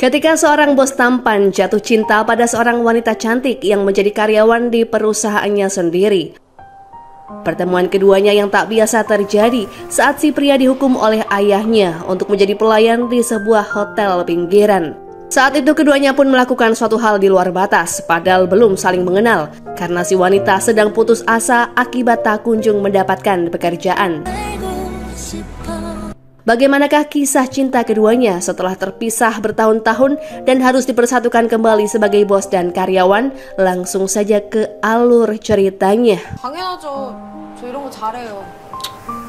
Ketika seorang bos tampan jatuh cinta pada seorang wanita cantik yang menjadi karyawan di perusahaannya sendiri. Pertemuan keduanya yang tak biasa terjadi saat si pria dihukum oleh ayahnya untuk menjadi pelayan di sebuah hotel pinggiran. Saat itu keduanya pun melakukan suatu hal di luar batas, padahal belum saling mengenal, karena si wanita sedang putus asa akibat tak kunjung mendapatkan pekerjaan. Bagaimanakah kisah cinta keduanya setelah terpisah bertahun-tahun dan harus dipersatukan kembali sebagai bos dan karyawan? Langsung saja ke alur ceritanya. 당연하죠. 저 이런 거 잘해요.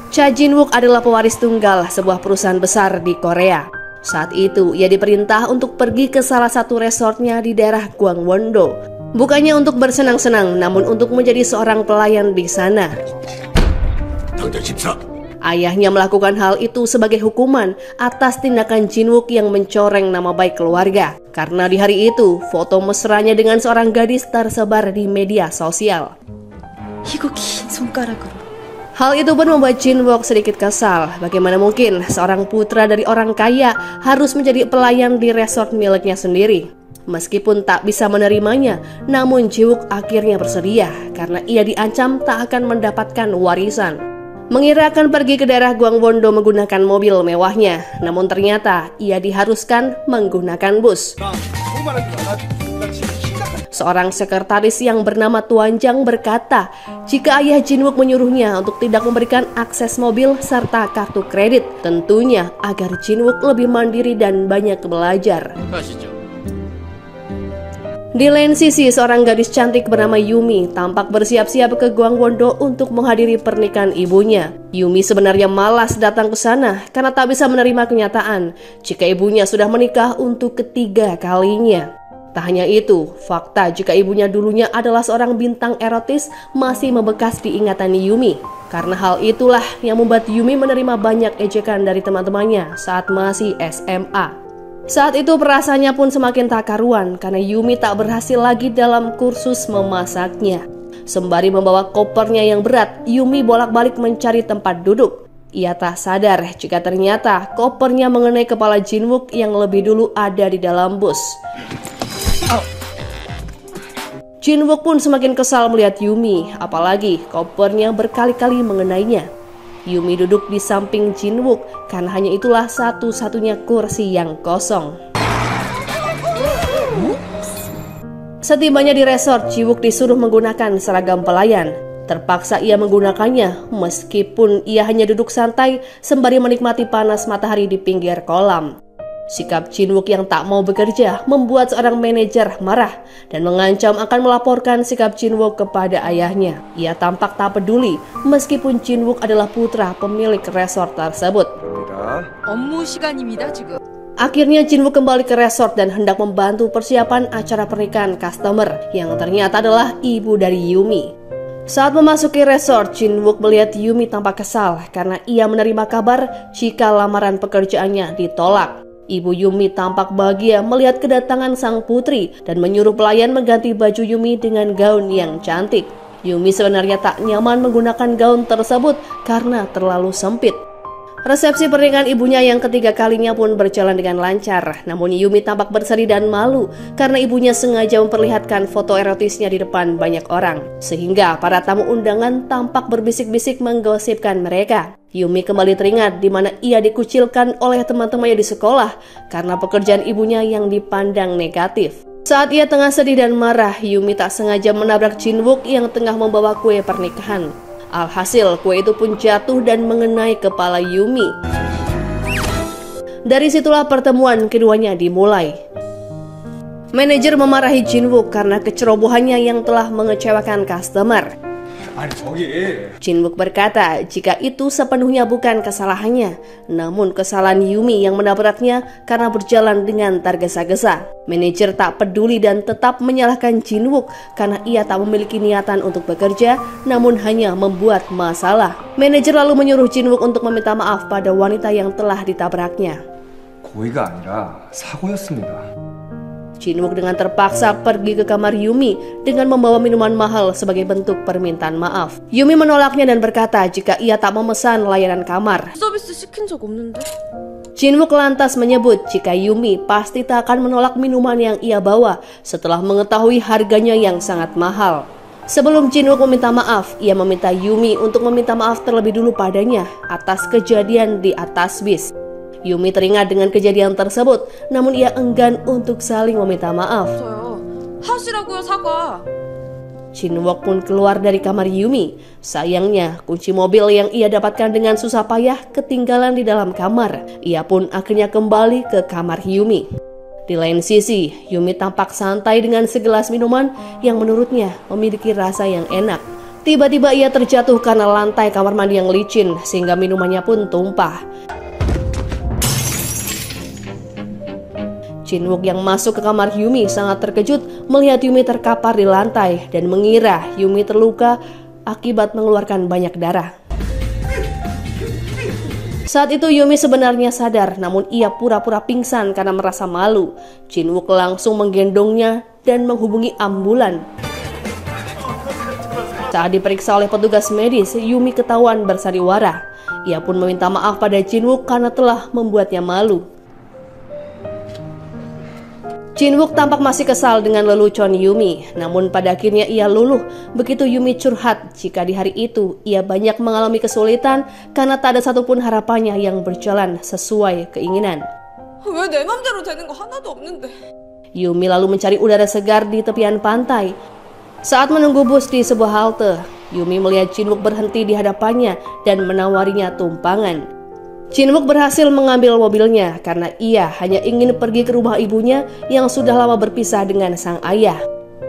Cha Jin-wook adalah pewaris tunggal sebuah perusahaan besar di Korea. Saat itu ia diperintah untuk pergi ke salah satu resortnya di daerah Gangwon-do. Bukannya untuk bersenang-senang, namun untuk menjadi seorang pelayan di sana. Ayahnya melakukan hal itu sebagai hukuman atas tindakan Jin-wook yang mencoreng nama baik keluarga. Karena di hari itu, foto mesranya dengan seorang gadis tersebar di media sosial. Hal itu pun membuat Jin-wook sedikit kesal. Bagaimana mungkin seorang putra dari orang kaya harus menjadi pelayan di resort miliknya sendiri? Meskipun tak bisa menerimanya, namun Jin-wook akhirnya bersedia karena ia diancam tak akan mendapatkan warisan. Mengira akan pergi ke daerah Gangwon-do menggunakan mobil mewahnya, namun ternyata ia diharuskan menggunakan bus. Seorang sekretaris yang bernama Tuan Jang berkata, jika ayah Jin-wook menyuruhnya untuk tidak memberikan akses mobil serta kartu kredit, tentunya agar Jin-wook lebih mandiri dan banyak belajar. Di lain sisi, seorang gadis cantik bernama Yumi tampak bersiap-siap ke Gangwon-do untuk menghadiri pernikahan ibunya. Yumi sebenarnya malas datang ke sana karena tak bisa menerima kenyataan jika ibunya sudah menikah untuk ketiga kalinya. Tak hanya itu, fakta jika ibunya dulunya adalah seorang bintang erotis masih membekas di ingatan Yumi. Karena hal itulah yang membuat Yumi menerima banyak ejekan dari teman-temannya saat masih SMA. Saat itu perasaannya pun semakin tak karuan karena Yumi tak berhasil lagi dalam kursus memasaknya. Sembari membawa kopernya yang berat, Yumi bolak-balik mencari tempat duduk. Ia tak sadar jika ternyata kopernya mengenai kepala Jin-wook yang lebih dulu ada di dalam bus. Jin-wook pun semakin kesal melihat Yumi, apalagi kopernya berkali-kali mengenainya. Yumi duduk di samping Jin-wook karena hanya itulah satu-satunya kursi yang kosong. Setibanya di resort, Jin-wook disuruh menggunakan seragam pelayan. Terpaksa ia menggunakannya meskipun ia hanya duduk santai sembari menikmati panas matahari di pinggir kolam. Sikap Jin-wook yang tak mau bekerja membuat seorang manajer marah dan mengancam akan melaporkan sikap Jin-wook kepada ayahnya. Ia tampak tak peduli meskipun Jin-wook adalah putra pemilik resort tersebut. Akhirnya Jin-wook kembali ke resort dan hendak membantu persiapan acara pernikahan customer yang ternyata adalah ibu dari Yumi. Saat memasuki resort, Jin-wook melihat Yumi tampak kesal karena ia menerima kabar jika lamaran pekerjaannya ditolak. Ibu Yumi tampak bahagia melihat kedatangan sang putri dan menyuruh pelayan mengganti baju Yumi dengan gaun yang cantik. Yumi sebenarnya tak nyaman menggunakan gaun tersebut karena terlalu sempit. Resepsi pernikahan ibunya yang ketiga kalinya pun berjalan dengan lancar. Namun Yumi tampak bersedih dan malu karena ibunya sengaja memperlihatkan foto erotisnya di depan banyak orang. Sehingga para tamu undangan tampak berbisik-bisik menggosipkan mereka. Yumi kembali teringat di mana ia dikucilkan oleh teman-temannya di sekolah karena pekerjaan ibunya yang dipandang negatif. Saat ia tengah sedih dan marah, Yumi tak sengaja menabrak Jin-wook yang tengah membawa kue pernikahan. Alhasil, kue itu pun jatuh dan mengenai kepala Yumi. Dari situlah pertemuan keduanya dimulai. Manajer memarahi Jin-wook karena kecerobohannya yang telah mengecewakan customer. Jin-wook berkata jika itu sepenuhnya bukan kesalahannya, namun kesalahan Yumi yang menabraknya karena berjalan dengan tergesa-gesa. Manajer tak peduli dan tetap menyalahkan Jin-wook karena ia tak memiliki niatan untuk bekerja, namun hanya membuat masalah. Manajer lalu menyuruh Jin-wook untuk meminta maaf pada wanita yang telah ditabraknya. 고의가 아니라 사고였습니다. Jin Wook dengan terpaksa pergi ke kamar Yumi dengan membawa minuman mahal sebagai bentuk permintaan maaf. Yumi menolaknya dan berkata jika ia tak memesan layanan kamar. 서비스 시킨 적 없는데. Jin Wook lantas menyebut jika Yumi pasti tak akan menolak minuman yang ia bawa setelah mengetahui harganya yang sangat mahal. Sebelum Jin Wook meminta maaf, ia meminta Yumi untuk meminta maaf terlebih dulu padanya atas kejadian di atas bis. Yumi teringat dengan kejadian tersebut, namun ia enggan untuk saling meminta maaf. 저요. 하시라고요, 사과. Jin Wook pun keluar dari kamar Yumi. Sayangnya, kunci mobil yang ia dapatkan dengan susah payah ketinggalan di dalam kamar. Ia pun akhirnya kembali ke kamar Yumi. Di lain sisi, Yumi tampak santai dengan segelas minuman yang menurutnya memiliki rasa yang enak. Tiba-tiba ia terjatuh karena lantai kamar mandi yang licin, sehingga minumannya pun tumpah. Jin Wook yang masuk ke kamar Yumi sangat terkejut melihat Yumi terkapar di lantai dan mengira Yumi terluka akibat mengeluarkan banyak darah. Saat itu Yumi sebenarnya sadar, namun ia pura-pura pingsan karena merasa malu. Jin Wook langsung menggendongnya dan menghubungi ambulan. Saat diperiksa oleh petugas medis, Yumi ketahuan bersandiwara. Ia pun meminta maaf pada Jin Wook karena telah membuatnya malu. Jin Wook tampak masih kesal dengan lelucon Yumi, namun pada akhirnya ia luluh begitu Yumi curhat jika di hari itu ia banyak mengalami kesulitan karena tak ada satupun harapannya yang berjalan sesuai keinginan. 왜 내 맘대로 되는 거 하나도 없는데. Yumi lalu mencari udara segar di tepian pantai. Saat menunggu bus di sebuah halte, Yumi melihat Jin Wook berhenti di hadapannya dan menawarinya tumpangan. Jin Wook berhasil mengambil mobilnya karena ia hanya ingin pergi ke rumah ibunya yang sudah lama berpisah dengan sang ayah.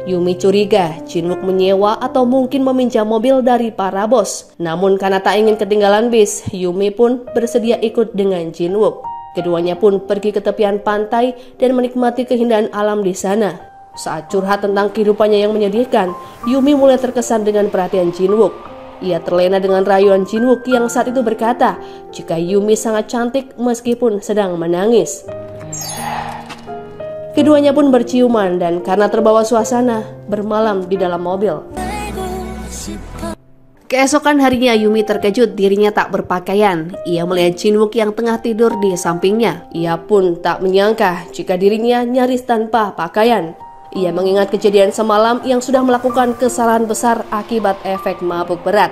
Yumi curiga Jin Wook menyewa atau mungkin meminjam mobil dari para bos. Namun karena tak ingin ketinggalan bis, Yumi pun bersedia ikut dengan Jin Wook. Keduanya pun pergi ke tepian pantai dan menikmati keindahan alam di sana. Saat curhat tentang kehidupannya yang menyedihkan, Yumi mulai terkesan dengan perhatian Jin Wook. Ia terlena dengan rayuan Jin Wook yang saat itu berkata jika Yumi sangat cantik meskipun sedang menangis. Keduanya pun berciuman dan karena terbawa suasana bermalam di dalam mobil. Keesokan harinya Yumi terkejut dirinya tak berpakaian. Ia melihat Jin Wook yang tengah tidur di sampingnya. Ia pun tak menyangka jika dirinya nyaris tanpa pakaian. Ia mengingat kejadian semalam yang sudah melakukan kesalahan besar akibat efek mabuk berat.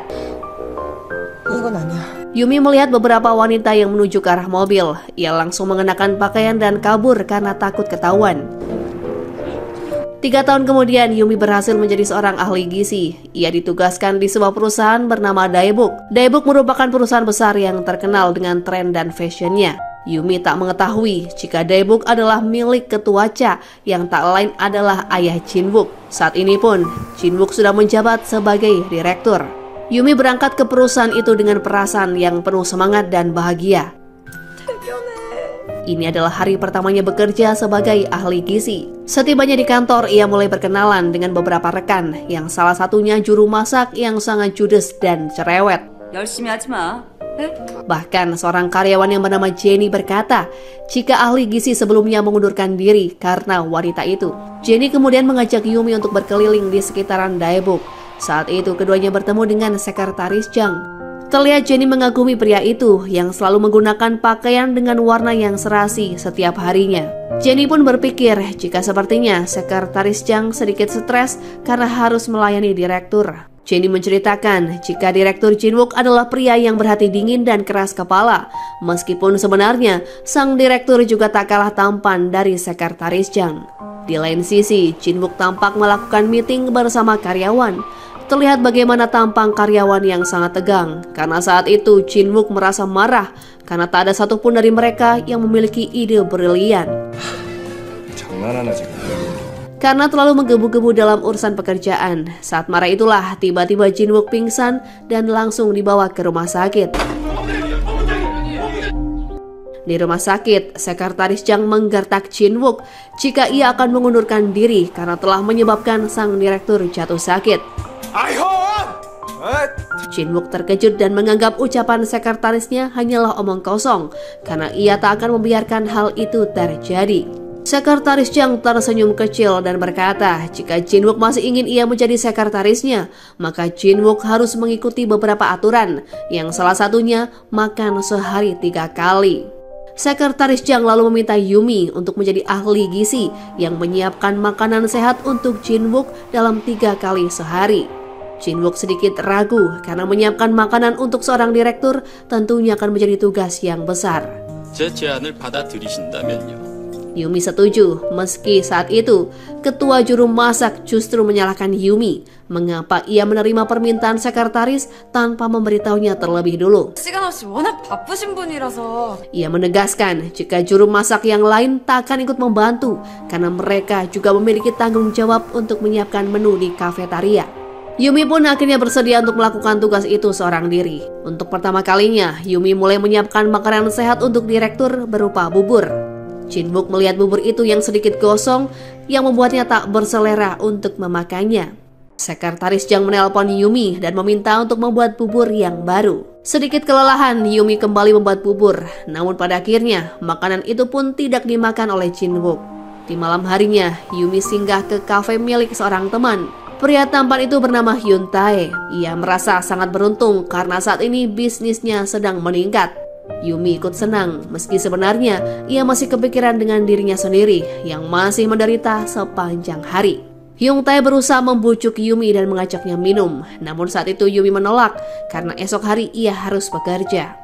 Yumi melihat beberapa wanita yang menuju ke arah mobil. Ia langsung mengenakan pakaian dan kabur karena takut ketahuan. 3 tahun kemudian Yumi berhasil menjadi seorang ahli gizi. Ia ditugaskan di sebuah perusahaan bernama Daebuk. Daebuk merupakan perusahaan besar yang terkenal dengan tren dan fashionnya. Yumi tak mengetahui jika Daebuk adalah milik ketua Cha yang tak lain adalah ayah Jin Wook. Saat ini pun Jin Wook sudah menjabat sebagai direktur. Yumi berangkat ke perusahaan itu dengan perasaan yang penuh semangat dan bahagia. Ini adalah hari pertamanya bekerja sebagai ahli gizi. Setibanya di kantor, ia mulai berkenalan dengan beberapa rekan yang salah satunya juru masak yang sangat judes dan cerewet. 열심히 하지 마. Bahkan seorang karyawan yang bernama Jenny berkata jika ahli gizi sebelumnya mengundurkan diri karena wanita itu. Jenny kemudian mengajak Yumi untuk berkeliling di sekitaran Daebuk. Saat itu keduanya bertemu dengan sekretaris Jang. Terlihat Jenny mengagumi pria itu yang selalu menggunakan pakaian dengan warna yang serasi setiap harinya. Jenny pun berpikir jika sepertinya sekretaris Jang sedikit stres karena harus melayani direktur. Jenny menceritakan jika direktur Jin Wook adalah pria yang berhati dingin dan keras kepala. Meskipun sebenarnya sang direktur juga tak kalah tampan dari sekretaris Jang. Di lain sisi, Jin Wook tampak melakukan meeting bersama karyawan. Terlihat bagaimana tampang karyawan yang sangat tegang. Karena saat itu Jin Wook merasa marah karena tak ada satupun dari mereka yang memiliki ide brilian. Karena terlalu menggebu-gebu dalam urusan pekerjaan. Saat marah itulah tiba-tiba Jin Wook pingsan dan langsung dibawa ke rumah sakit. Di rumah sakit, sekretaris Jang menggertak Jin Wook jika ia akan mengundurkan diri karena telah menyebabkan sang direktur jatuh sakit. Jin Wook terkejut dan menganggap ucapan sekretarisnya hanyalah omong kosong karena ia tak akan membiarkan hal itu terjadi. Sekretaris Jang tersenyum kecil dan berkata jika Jin-wook masih ingin ia menjadi sekretarisnya, maka Jin-wook harus mengikuti beberapa aturan, yang salah satunya makan sehari 3 kali. Sekretaris Jang lalu meminta Yumi untuk menjadi ahli gizi yang menyiapkan makanan sehat untuk Jin-wook dalam 3 kali sehari. Jin-wook sedikit ragu karena menyiapkan makanan untuk seorang direktur tentunya akan menjadi tugas yang besar. 제 제안을 받아들이신다면요. Yumi setuju, meski saat itu ketua juru masak justru menyalahkan Yumi mengapa ia menerima permintaan sekretaris tanpa memberitahunya terlebih dulu. 시간 없이 워낙 바쁘신 분이라서. Ia menegaskan jika juru masak yang lain tak akan ikut membantu karena mereka juga memiliki tanggung jawab untuk menyiapkan menu di kafetaria. Yumi pun akhirnya bersedia untuk melakukan tugas itu seorang diri. Untuk pertama kalinya, Yumi mulai menyiapkan makanan sehat untuk direktur berupa bubur. Jin-wook melihat bubur itu yang sedikit gosong yang membuatnya tak berselera untuk memakannya. Sekretaris Jang menelpon Yumi dan meminta untuk membuat bubur yang baru. Sedikit kelelahan, Yumi kembali membuat bubur. Namun pada akhirnya, makanan itu pun tidak dimakan oleh Jin-wook. Di malam harinya, Yumi singgah ke kafe milik seorang teman. Pria tampan itu bernama Hyun Tae. Ia merasa sangat beruntung karena saat ini bisnisnya sedang meningkat. Yumi ikut senang, meski sebenarnya ia masih kepikiran dengan dirinya sendiri yang masih menderita sepanjang hari. Hyun Tae berusaha membujuk Yumi dan mengajaknya minum, namun saat itu Yumi menolak karena esok hari ia harus bekerja.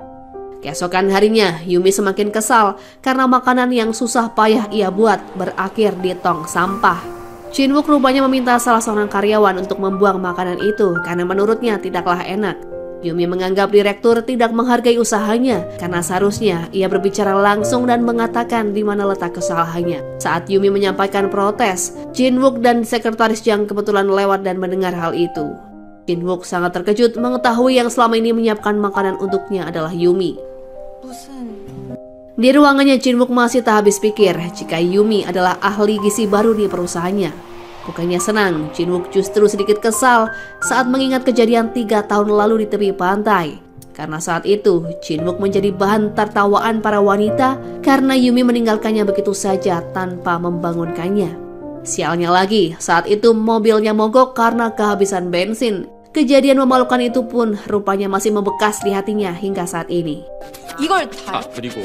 Keesokan harinya, Yumi semakin kesal karena makanan yang susah payah ia buat berakhir di tong sampah. Jin-wook rupanya meminta salah seorang karyawan untuk membuang makanan itu karena menurutnya tidaklah enak. Yumi menganggap direktur tidak menghargai usahanya karena seharusnya ia berbicara langsung dan mengatakan di mana letak kesalahannya. Saat Yumi menyampaikan protes, Jin-wook dan sekretaris Jang kebetulan lewat dan mendengar hal itu. Jin-wook sangat terkejut mengetahui yang selama ini menyiapkan makanan untuknya adalah Yumi. Di ruangannya, Jin-wook masih tak habis pikir jika Yumi adalah ahli gizi baru di perusahaannya. Bukannya senang, Jin-wook justru sedikit kesal saat mengingat kejadian 3 tahun lalu di tepi pantai. Karena saat itu, Jin-wook menjadi bahan tertawaan para wanita karena Yumi meninggalkannya begitu saja tanpa membangunkannya. Sialnya lagi, saat itu mobilnya mogok karena kehabisan bensin. Kejadian memalukan itu pun rupanya masih membekas di hatinya hingga saat ini. 그리고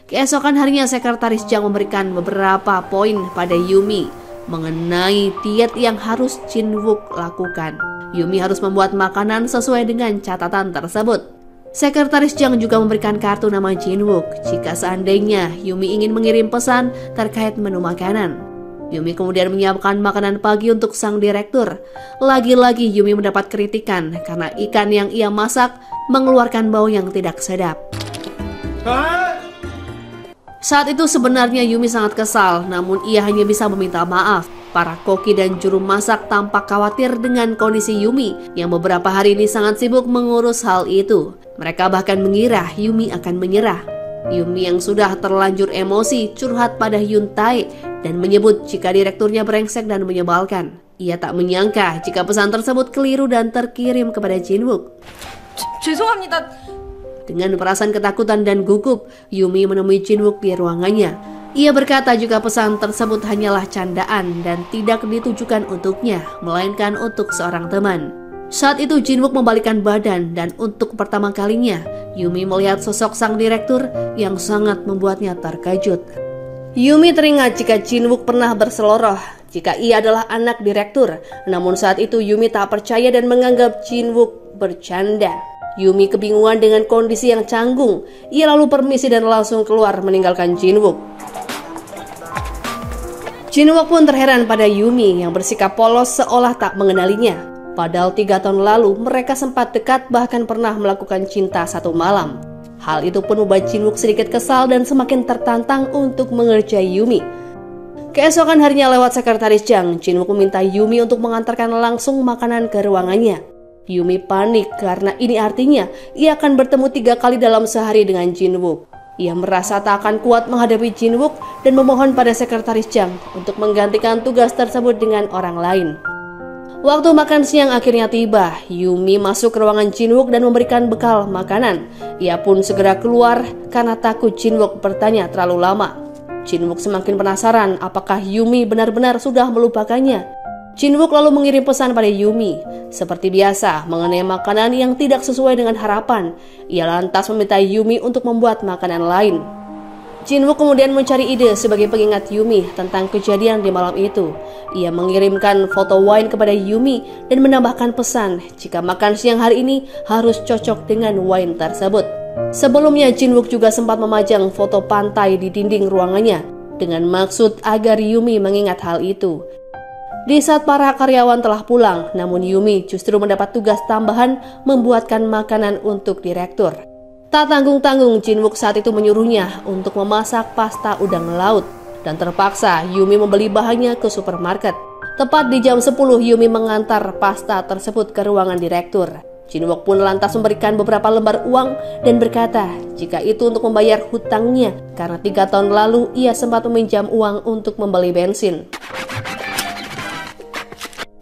Keesokan harinya, sekretaris Jang memberikan beberapa poin pada Yumi mengenai diet yang harus Jin-wook lakukan. Yumi harus membuat makanan sesuai dengan catatan tersebut. Sekretaris Jang juga memberikan kartu nama Jin-wook jika seandainya Yumi ingin mengirim pesan terkait menu makanan. Yumi kemudian menyiapkan makanan pagi untuk sang direktur. Lagi-lagi Yumi mendapat kritikan karena ikan yang ia masak mengeluarkan bau yang tidak sedap. Saat itu sebenarnya Yumi sangat kesal, namun ia hanya bisa meminta maaf. Para koki dan juru masak tampak khawatir dengan kondisi Yumi yang beberapa hari ini sangat sibuk mengurus hal itu. Mereka bahkan mengira Yumi akan menyerah. Yumi yang sudah terlanjur emosi curhat pada Hyun Tae dan menyebut jika direkturnya brengsek dan menyebalkan. Ia tak menyangka jika pesan tersebut keliru dan terkirim kepada Jin-wook. 죄송합니다. Dengan perasaan ketakutan dan gugup, Yumi menemui Jin-wook di ruangannya. Ia berkata jika pesan tersebut hanyalah candaan dan tidak ditujukan untuknya, melainkan untuk seorang teman. Saat itu Jin-wook membalikkan badan dan untuk pertama kalinya, Yumi melihat sosok sang direktur yang sangat membuatnya terkejut. Yumi teringat jika Jin-wook pernah berseloroh jika ia adalah anak direktur. Namun saat itu Yumi tak percaya dan menganggap Jin-wook bercanda. Yumi kebingungan dengan kondisi yang canggung. Ia lalu permisi dan langsung keluar meninggalkan Jin-wook. Jin-wook pun terheran pada Yumi yang bersikap polos seolah tak mengenalinya. Padahal 3 tahun lalu mereka sempat dekat, bahkan pernah melakukan cinta satu malam. Hal itu pun membuat Jin-wook sedikit kesal dan semakin tertantang untuk mengerjai Yumi. Keesokan harinya lewat sekretaris Jang, Jin-wook meminta Yumi untuk mengantarkan langsung makanan ke ruangannya. Yumi panik karena ini artinya ia akan bertemu 3 kali dalam sehari dengan Jin-wook. Ia merasa tak akan kuat menghadapi Jin-wook dan memohon pada sekretaris Jang untuk menggantikan tugas tersebut dengan orang lain. Waktu makan siang akhirnya tiba. Yumi masuk ke ruangan Jin-wook dan memberikan bekal makanan. Ia pun segera keluar karena takut Jin-wook bertanya terlalu lama. Jin-wook semakin penasaran apakah Yumi benar-benar sudah melupakannya. Jin-wook lalu mengirim pesan pada Yumi. Seperti biasa, mengenai makanan yang tidak sesuai dengan harapan, ia lantas meminta Yumi untuk membuat makanan lain. Jin-wook kemudian mencari ide sebagai pengingat Yumi tentang kejadian di malam itu. Ia mengirimkan foto wine kepada Yumi dan menambahkan pesan jika makan siang hari ini harus cocok dengan wine tersebut. Sebelumnya, Jin-wook juga sempat memajang foto pantai di dinding ruangannya dengan maksud agar Yumi mengingat hal itu. Di saat para karyawan telah pulang, namun Yumi justru mendapat tugas tambahan membuatkan makanan untuk direktur. Tak tanggung-tanggung, Jin-wook saat itu menyuruhnya untuk memasak pasta udang laut. Dan terpaksa Yumi membeli bahannya ke supermarket. Tepat di jam 10, Yumi mengantar pasta tersebut ke ruangan direktur. Jin-wook pun lantas memberikan beberapa lembar uang dan berkata jika itu untuk membayar hutangnya karena 3 tahun lalu ia sempat meminjam uang untuk membeli bensin.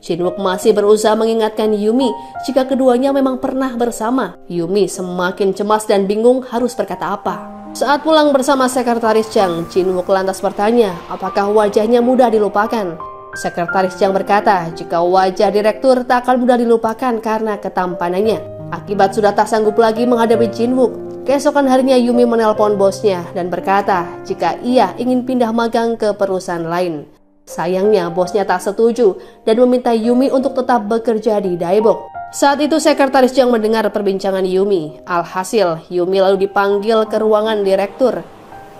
Jin-wook masih berusaha mengingatkan Yumi jika keduanya memang pernah bersama. Yumi semakin cemas dan bingung harus berkata apa. Saat pulang bersama sekretaris Chang, Jin-wook lantas bertanya apakah wajahnya mudah dilupakan. Sekretaris Chang berkata jika wajah direktur tak akan mudah dilupakan karena ketampanannya. Akibat sudah tak sanggup lagi menghadapi Jin-wook, keesokan harinya Yumi menelpon bosnya dan berkata jika ia ingin pindah magang ke perusahaan lain. Sayangnya bosnya tak setuju dan meminta Yumi untuk tetap bekerja di Daebok. Saat itu sekretaris Chang mendengar perbincangan Yumi. Alhasil Yumi lalu dipanggil ke ruangan direktur.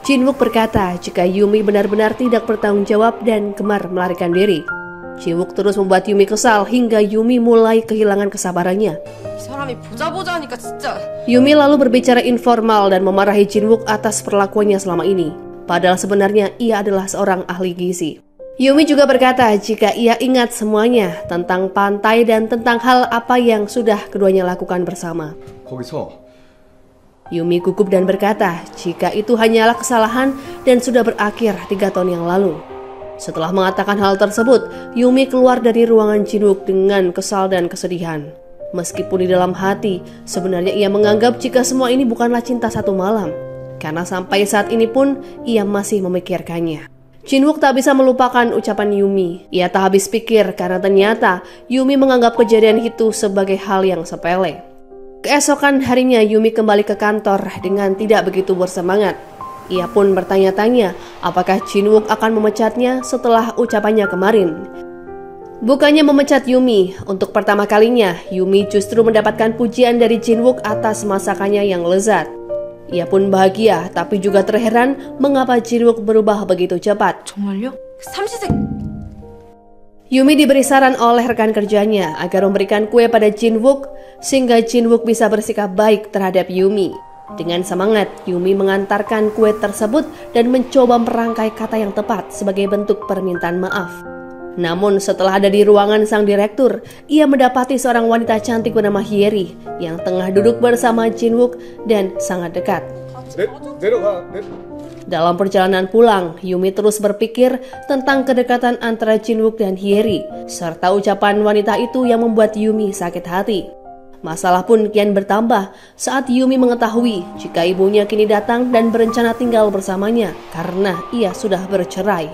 Jin-wook berkata jika Yumi benar-benar tidak bertanggung jawab dan gemar melarikan diri. Jin-wook terus membuat Yumi kesal hingga Yumi mulai kehilangan kesabarannya. Yumi lalu berbicara informal dan memarahi Jin-wook atas perlakuannya selama ini. Padahal sebenarnya ia adalah seorang ahli gizi. Yumi juga berkata jika ia ingat semuanya tentang pantai dan tentang hal apa yang sudah keduanya lakukan bersama. Yumi gugup dan berkata jika itu hanyalah kesalahan dan sudah berakhir 3 tahun yang lalu. Setelah mengatakan hal tersebut, Yumi keluar dari ruangan Jin-wook dengan kesal dan kesedihan. Meskipun di dalam hati, sebenarnya ia menganggap jika semua ini bukanlah cinta satu malam. Karena sampai saat ini pun ia masih memikirkannya. Jin-wook tak bisa melupakan ucapan Yumi. Ia tak habis pikir karena ternyata Yumi menganggap kejadian itu sebagai hal yang sepele. Keesokan harinya Yumi kembali ke kantor dengan tidak begitu bersemangat. Ia pun bertanya-tanya apakah Jin-wook akan memecatnya setelah ucapannya kemarin. Bukannya memecat Yumi, untuk pertama kalinya Yumi justru mendapatkan pujian dari Jin-wook atas masakannya yang lezat. Ia pun bahagia, tapi juga terheran mengapa Jin-wook berubah begitu cepat. 정말요? 삼시세. Yumi diberi saran oleh rekan kerjanya agar memberikan kue pada Jin-wook sehingga Jin-wook bisa bersikap baik terhadap Yumi. Dengan semangat, Yumi mengantarkan kue tersebut dan mencoba merangkai kata yang tepat sebagai bentuk permintaan maaf. Namun setelah ada di ruangan sang direktur, ia mendapati seorang wanita cantik bernama Hyeri yang tengah duduk bersama Jin-wook dan sangat dekat. Dalam perjalanan pulang, Yumi terus berpikir tentang kedekatan antara Jin-wook dan Hyeri, serta ucapan wanita itu yang membuat Yumi sakit hati. Masalah pun kian bertambah saat Yumi mengetahui jika ibunya kini datang dan berencana tinggal bersamanya karena ia sudah bercerai.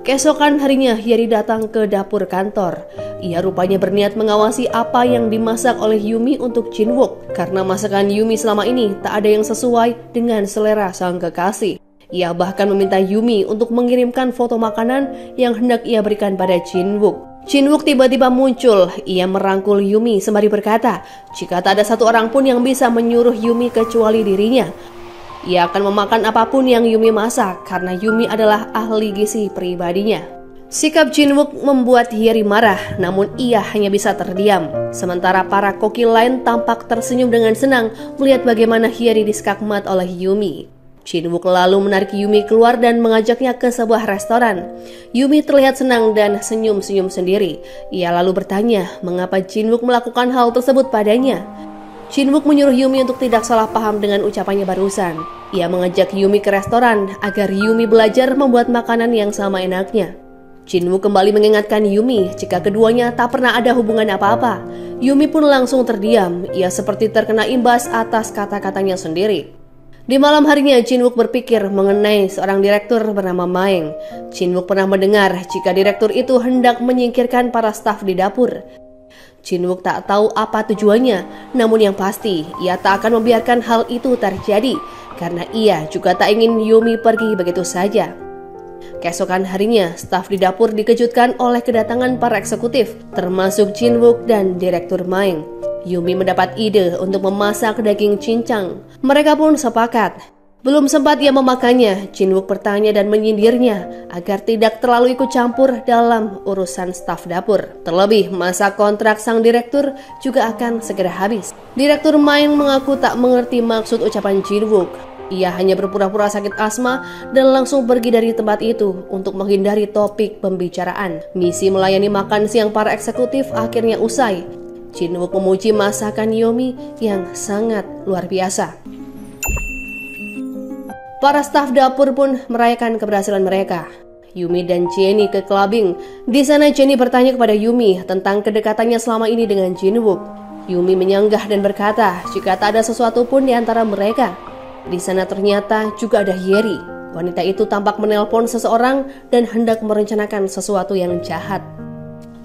Keesokan harinya Hyeri datang ke dapur kantor. Ia rupanya berniat mengawasi apa yang dimasak oleh Yumi untuk Jin-wook karena masakan Yumi selama ini tak ada yang sesuai dengan selera sang kekasih. Ia bahkan meminta Yumi untuk mengirimkan foto makanan yang hendak ia berikan pada Jin-wook. Jin-wook tiba-tiba muncul. Ia merangkul Yumi sembari berkata jika tak ada satu orang pun yang bisa menyuruh Yumi kecuali dirinya. Ia akan memakan apapun yang Yumi masak karena Yumi adalah ahli gizi pribadinya. Sikap Jin-wook membuat Hyeri marah, namun ia hanya bisa terdiam. Sementara para koki lain tampak tersenyum dengan senang melihat bagaimana Hyeri diskakmat oleh Yumi. Jin-wook lalu menarik Yumi keluar dan mengajaknya ke sebuah restoran. Yumi terlihat senang dan senyum-senyum sendiri. Ia lalu bertanya mengapa Jin-wook melakukan hal tersebut padanya. Jin-wook menyuruh Yumi untuk tidak salah paham dengan ucapannya barusan. Ia mengajak Yumi ke restoran agar Yumi belajar membuat makanan yang sama enaknya. Jin-wook kembali mengingatkan Yumi jika keduanya tak pernah ada hubungan apa-apa. Yumi pun langsung terdiam. Ia seperti terkena imbas atas kata-katanya sendiri. Di malam harinya, Jin-wook berpikir mengenai seorang direktur bernama Maeng. Jin-wook pernah mendengar jika direktur itu hendak menyingkirkan para staf di dapur. Jin-wook tak tahu apa tujuannya, namun yang pasti ia tak akan membiarkan hal itu terjadi karena ia juga tak ingin Yumi pergi begitu saja. Keesokan harinya, staf di dapur dikejutkan oleh kedatangan para eksekutif, termasuk Jin-wook dan direktur Maeng. Yumi mendapat ide untuk memasak daging cincang. Mereka pun sepakat. Belum sempat ia memakannya, Jin-wook bertanya dan menyindirnya agar tidak terlalu ikut campur dalam urusan staf dapur. Terlebih, masa kontrak sang direktur juga akan segera habis. Direktur Maeng mengaku tak mengerti maksud ucapan Jin-wook. Ia hanya berpura-pura sakit asma dan langsung pergi dari tempat itu untuk menghindari topik pembicaraan. Misi melayani makan siang para eksekutif akhirnya usai. Jin-wook memuji masakan Yumi yang sangat luar biasa. Para staf dapur pun merayakan keberhasilan mereka. Yumi dan Jennie ke clubbing. Di sana Jennie bertanya kepada Yumi tentang kedekatannya selama ini dengan Jin-wook. Yumi menyanggah dan berkata jika tak ada sesuatu pun di antara mereka. Di sana ternyata juga ada Hyeri. Wanita itu tampak menelpon seseorang dan hendak merencanakan sesuatu yang jahat.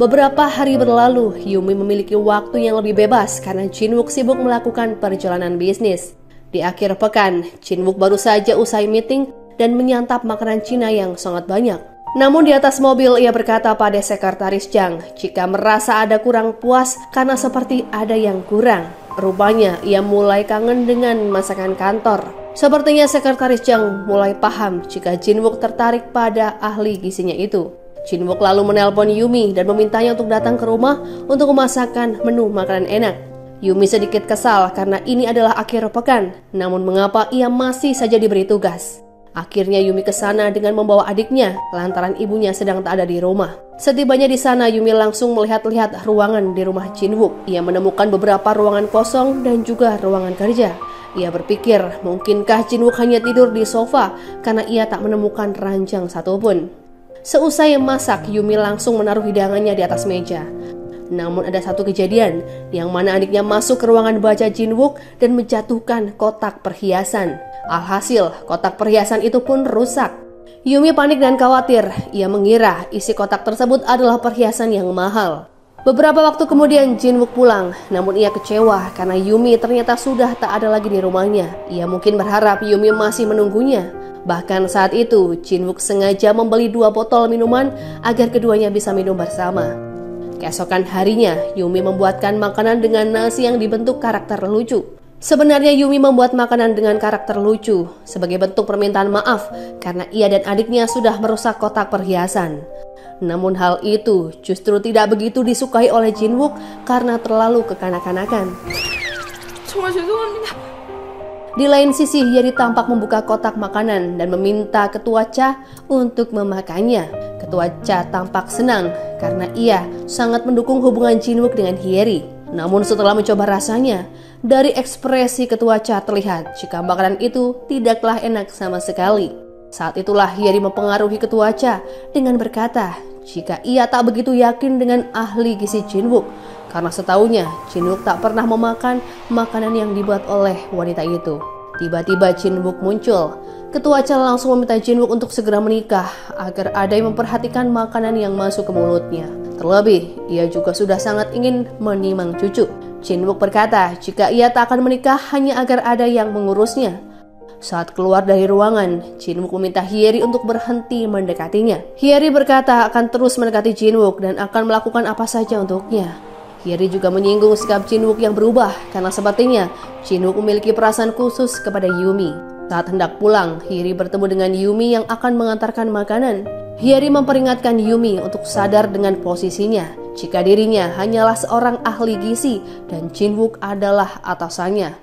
Beberapa hari berlalu, Yumi memiliki waktu yang lebih bebas karena Jin-wook sibuk melakukan perjalanan bisnis. Di akhir pekan, Jin-wook baru saja usai meeting dan menyantap makanan Cina yang sangat banyak. Namun di atas mobil ia berkata pada sekretaris Jang jika merasa ada kurang puas karena seperti ada yang kurang. Rupanya ia mulai kangen dengan masakan kantor. Sepertinya sekretaris Jang mulai paham jika Jin-wook tertarik pada ahli gizinya itu. Jin-wook lalu menelpon Yumi dan memintanya untuk datang ke rumah untuk memasakkan menu makanan enak. Yumi sedikit kesal karena ini adalah akhir pekan, namun mengapa ia masih saja diberi tugas. Akhirnya Yumi ke sana dengan membawa adiknya lantaran ibunya sedang tak ada di rumah. Setibanya di sana, Yumi langsung melihat-lihat ruangan di rumah Jin-wook. Ia menemukan beberapa ruangan kosong dan juga ruangan kerja. Ia berpikir mungkinkah Jin-wook hanya tidur di sofa karena ia tak menemukan ranjang satupun. Seusai masak, Yumi langsung menaruh hidangannya di atas meja. Namun ada satu kejadian, yang mana adiknya masuk ke ruangan baca Jin-wook dan menjatuhkan kotak perhiasan. Alhasil, kotak perhiasan itu pun rusak. Yumi panik dan khawatir. Ia mengira isi kotak tersebut adalah perhiasan yang mahal. Beberapa waktu kemudian Jin-wook pulang, namun ia kecewa karena Yumi ternyata sudah tak ada lagi di rumahnya. Ia mungkin berharap Yumi masih menunggunya. Bahkan saat itu, Jin-wook sengaja membeli 2 botol minuman agar keduanya bisa minum bersama. Keesokan harinya, Yumi membuatkan makanan dengan nasi yang dibentuk karakter lucu. Sebenarnya Yumi membuat makanan dengan karakter lucu sebagai bentuk permintaan maaf karena ia dan adiknya sudah merusak kotak perhiasan. Namun hal itu justru tidak begitu disukai oleh Jin-wook karena terlalu kekanak-kanakan. 정말 죄송합니다. Di lain sisi, Hyeri tampak membuka kotak makanan dan meminta Ketua Cha untuk memakannya. Ketua Cha tampak senang karena ia sangat mendukung hubungan Jin-wook dengan Hyeri. Namun setelah mencoba rasanya, dari ekspresi Ketua Cha terlihat jika makanan itu tidaklah enak sama sekali. Saat itulah Hyeri mempengaruhi Ketua Cha dengan berkata jika ia tak begitu yakin dengan ahli gizi Jin-wook karena setahunya Jin-wook tak pernah memakan makanan yang dibuat oleh wanita itu. Tiba-tiba Jin-wook muncul. Ketua Cha langsung meminta Jin-wook untuk segera menikah agar ada yang memperhatikan makanan yang masuk ke mulutnya. Terlebih, ia juga sudah sangat ingin menimang cucu. Jin-wook berkata jika ia tak akan menikah hanya agar ada yang mengurusnya. Saat keluar dari ruangan, Jin-wook meminta Hyeri untuk berhenti mendekatinya. Hyeri berkata akan terus mendekati Jin-wook dan akan melakukan apa saja untuknya. Hyeri juga menyinggung sikap Jin-wook yang berubah karena sepertinya Jin-wook memiliki perasaan khusus kepada Yumi. Saat hendak pulang, Hyeri bertemu dengan Yumi yang akan mengantarkan makanan. Hyeri memperingatkan Yumi untuk sadar dengan posisinya jika dirinya hanyalah seorang ahli gizi dan Jin-wook adalah atasannya.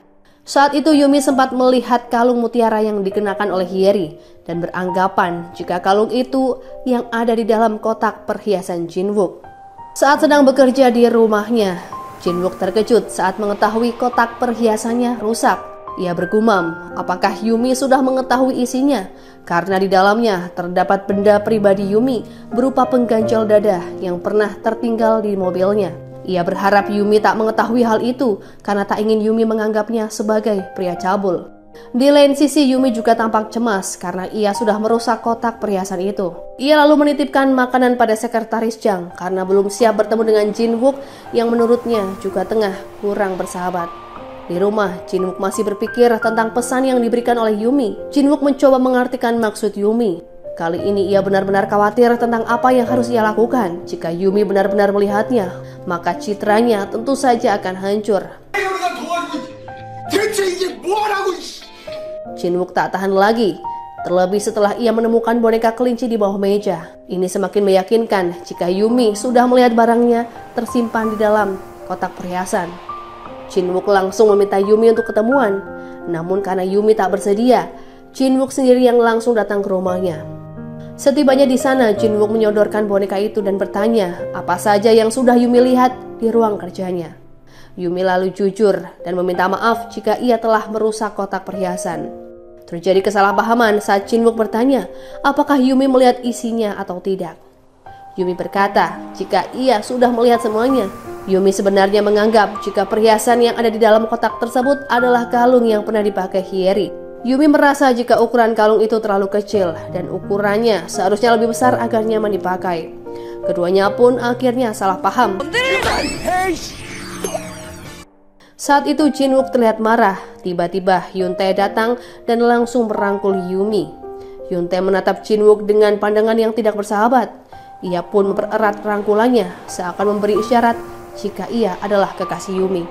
Saat itu Yumi sempat melihat kalung mutiara yang dikenakan oleh Hyeri dan beranggapan jika kalung itu yang ada di dalam kotak perhiasan Jin-wook. Saat sedang bekerja di rumahnya, Jin-wook terkejut saat mengetahui kotak perhiasannya rusak. Ia bergumam, apakah Yumi sudah mengetahui isinya? Karena di dalamnya terdapat benda pribadi Yumi berupa pengganjal dada yang pernah tertinggal di mobilnya. Ia berharap Yumi tak mengetahui hal itu karena tak ingin Yumi menganggapnya sebagai pria cabul. Di lain sisi, Yumi juga tampak cemas karena ia sudah merusak kotak perhiasan itu. Ia lalu menitipkan makanan pada sekretaris Jang karena belum siap bertemu dengan Jin Wook yang menurutnya juga tengah kurang bersahabat. Di rumah, Jin Wook masih berpikir tentang pesan yang diberikan oleh Yumi. Jin Wook mencoba mengartikan maksud Yumi. Kali ini ia benar-benar khawatir tentang apa yang harus ia lakukan. Jika Yumi benar-benar melihatnya, maka citranya tentu saja akan hancur. Jin Wook tak tahan lagi, terlebih setelah ia menemukan boneka kelinci di bawah meja. Ini semakin meyakinkan jika Yumi sudah melihat barangnya tersimpan di dalam kotak perhiasan. Jin Wook langsung meminta Yumi untuk ketemuan, namun karena Yumi tak bersedia, Jin Wook sendiri yang langsung datang ke rumahnya. Setibanya di sana, Jin Wook menyodorkan boneka itu dan bertanya apa saja yang sudah Yumi lihat di ruang kerjanya. Yumi lalu jujur dan meminta maaf jika ia telah merusak kotak perhiasan. Terjadi kesalahpahaman saat Jin Wook bertanya apakah Yumi melihat isinya atau tidak. Yumi berkata jika ia sudah melihat semuanya. Yumi sebenarnya menganggap jika perhiasan yang ada di dalam kotak tersebut adalah kalung yang pernah dipakai Hyeri. Yumi merasa jika ukuran kalung itu terlalu kecil dan ukurannya seharusnya lebih besar agar nyaman dipakai. Keduanya pun akhirnya salah paham. Saat itu Jin Wook terlihat marah. Tiba-tiba Hyun Tae datang dan langsung merangkul Yumi. Hyun Tae menatap Jin Wook dengan pandangan yang tidak bersahabat. Ia pun mempererat rangkulannya seakan memberi isyarat jika ia adalah kekasih Yumi.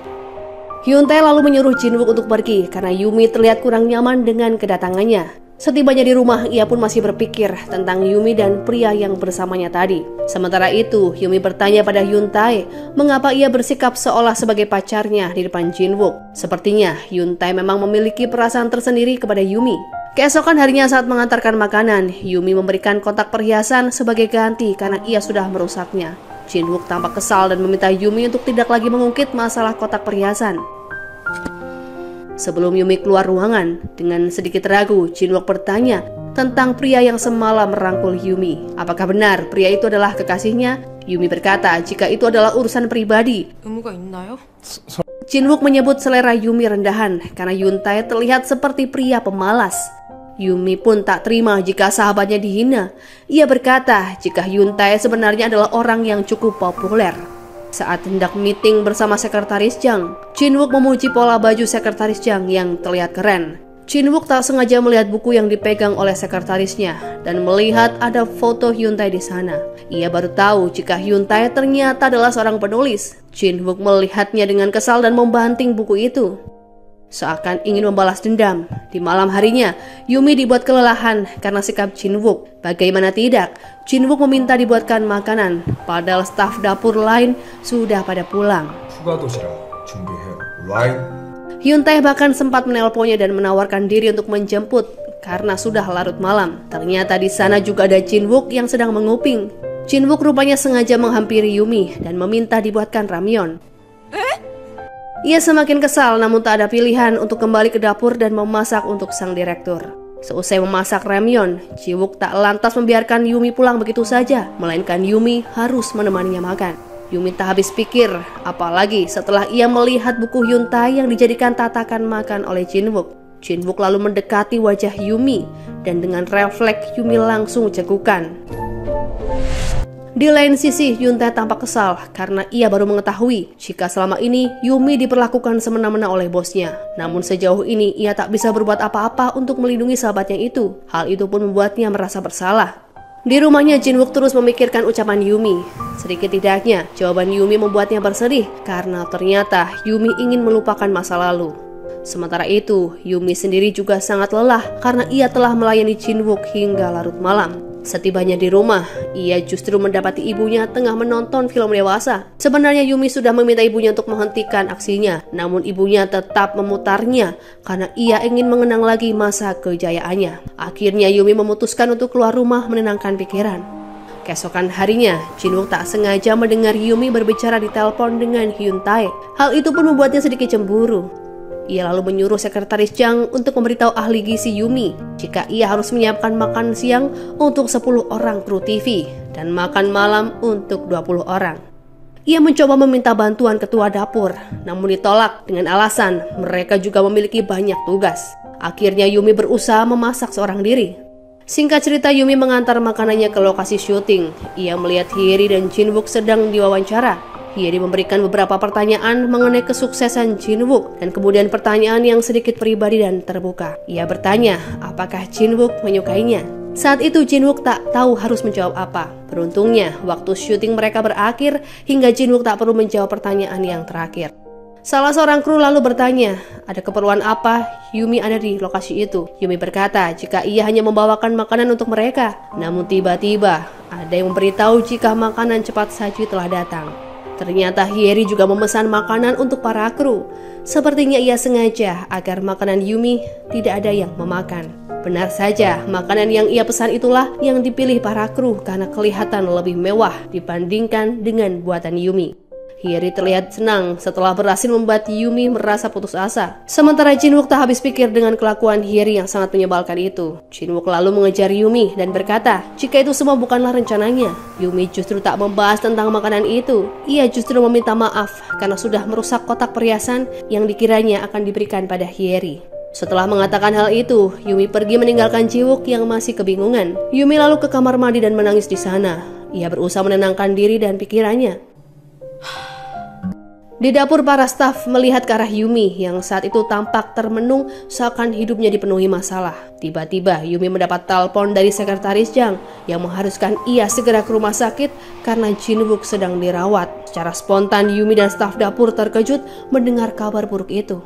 Hyun Tae lalu menyuruh Jin Wook untuk pergi karena Yumi terlihat kurang nyaman dengan kedatangannya. Setibanya di rumah, ia pun masih berpikir tentang Yumi dan pria yang bersamanya tadi. Sementara itu, Yumi bertanya pada Hyun Tae mengapa ia bersikap seolah sebagai pacarnya di depan Jin Wook. Sepertinya Hyun Tae memang memiliki perasaan tersendiri kepada Yumi. Keesokan harinya saat mengantarkan makanan, Yumi memberikan kotak perhiasan sebagai ganti karena ia sudah merusaknya. Jin Wook tampak kesal dan meminta Yumi untuk tidak lagi mengungkit masalah kotak perhiasan. Sebelum Yumi keluar ruangan, dengan sedikit ragu, Jin Wook bertanya tentang pria yang semalam merangkul Yumi. Apakah benar pria itu adalah kekasihnya? Yumi berkata jika itu adalah urusan pribadi. 의무가 있나요? Jin Wook menyebut selera Yumi rendahan karena Hyun Tae terlihat seperti pria pemalas. Yumi pun tak terima jika sahabatnya dihina. Ia berkata jika Hyun Tae sebenarnya adalah orang yang cukup populer. Saat hendak meeting bersama sekretaris Jang, Jin Wook memuji pola baju sekretaris Jang yang terlihat keren. Jin Wook tak sengaja melihat buku yang dipegang oleh sekretarisnya dan melihat ada foto Hyun Tae di sana. Ia baru tahu jika Hyun Tae ternyata adalah seorang penulis. Jin Wook melihatnya dengan kesal dan membanting buku itu, seakan ingin membalas dendam. Di malam harinya, Yumi dibuat kelelahan karena sikap Jin Wook. Bagaimana tidak, Jin Wook meminta dibuatkan makanan, padahal staf dapur lain sudah pada pulang. Hyun Tae bahkan sempat menelponnya dan menawarkan diri untuk menjemput karena sudah larut malam. Ternyata di sana juga ada Jin Wook yang sedang menguping. Jin Wook rupanya sengaja menghampiri Yumi dan meminta dibuatkan ramyeon. Ia semakin kesal namun tak ada pilihan untuk kembali ke dapur dan memasak untuk sang direktur. Seusai memasak ramyeon, Jin Wook tak lantas membiarkan Yumi pulang begitu saja, melainkan Yumi harus menemaninya makan. Yumi tak habis pikir, apalagi setelah ia melihat buku Hyun Tae yang dijadikan tatakan makan oleh Jin Wook. Jin Wook lalu mendekati wajah Yumi dan dengan refleks Yumi langsung cekukan. Di lain sisi, Hyun Tae tampak kesal karena ia baru mengetahui jika selama ini Yumi diperlakukan semena-mena oleh bosnya. Namun sejauh ini ia tak bisa berbuat apa-apa untuk melindungi sahabatnya itu. Hal itu pun membuatnya merasa bersalah. Di rumahnya, Jin Wook terus memikirkan ucapan Yumi. Sedikit tidaknya, jawaban Yumi membuatnya bersedih karena ternyata Yumi ingin melupakan masa lalu. Sementara itu, Yumi sendiri juga sangat lelah karena ia telah melayani Jin Wook hingga larut malam. Setibanya di rumah, ia justru mendapati ibunya tengah menonton film dewasa. Sebenarnya Yumi sudah meminta ibunya untuk menghentikan aksinya, namun ibunya tetap memutarnya karena ia ingin mengenang lagi masa kejayaannya. Akhirnya Yumi memutuskan untuk keluar rumah menenangkan pikiran. Keesokan harinya, Jin Wook tak sengaja mendengar Yumi berbicara di telepon dengan Hyun Tae. Hal itu pun membuatnya sedikit cemburu. Ia lalu menyuruh sekretaris Jang untuk memberitahu ahli gizi Yumi jika ia harus menyiapkan makan siang untuk 10 orang kru TV dan makan malam untuk 20 orang. Ia mencoba meminta bantuan ketua dapur, namun ditolak dengan alasan mereka juga memiliki banyak tugas. Akhirnya Yumi berusaha memasak seorang diri. Singkat cerita, Yumi mengantar makanannya ke lokasi syuting. Ia melihat Hyeri dan Jin-wook sedang diwawancara. Hyeri memberikan beberapa pertanyaan mengenai kesuksesan Jin-wook dan kemudian pertanyaan yang sedikit pribadi dan terbuka. Ia bertanya apakah Jin-wook menyukainya. Saat itu Jin-wook tak tahu harus menjawab apa. Beruntungnya waktu syuting mereka berakhir hingga Jin-wook tak perlu menjawab pertanyaan yang terakhir. Salah seorang kru lalu bertanya, ada keperluan apa Yumi ada di lokasi itu? Yumi berkata jika ia hanya membawakan makanan untuk mereka. Namun tiba-tiba ada yang memberitahu jika makanan cepat saji telah datang. Ternyata Hyeri juga memesan makanan untuk para kru. Sepertinya ia sengaja agar makanan Yumi tidak ada yang memakan. Benar saja, makanan yang ia pesan itulah yang dipilih para kru karena kelihatan lebih mewah dibandingkan dengan buatan Yumi. Hyeri terlihat senang setelah berhasil membuat Yumi merasa putus asa. Sementara Jin-wook tak habis pikir dengan kelakuan Hyeri yang sangat menyebalkan itu. Jin-wook lalu mengejar Yumi dan berkata jika itu semua bukanlah rencananya. Yumi justru tak membahas tentang makanan itu. Ia justru meminta maaf karena sudah merusak kotak perhiasan yang dikiranya akan diberikan pada Hyeri. Setelah mengatakan hal itu, Yumi pergi meninggalkan Ji-wook yang masih kebingungan. Yumi lalu ke kamar mandi dan menangis di sana. Ia berusaha menenangkan diri dan pikirannya. Di dapur, para staf melihat ke arah Yumi yang saat itu tampak termenung seakan hidupnya dipenuhi masalah. Tiba-tiba Yumi mendapat telepon dari sekretaris Jang yang mengharuskan ia segera ke rumah sakit karena Jin-wook sedang dirawat. Secara spontan Yumi dan staf dapur terkejut mendengar kabar buruk itu.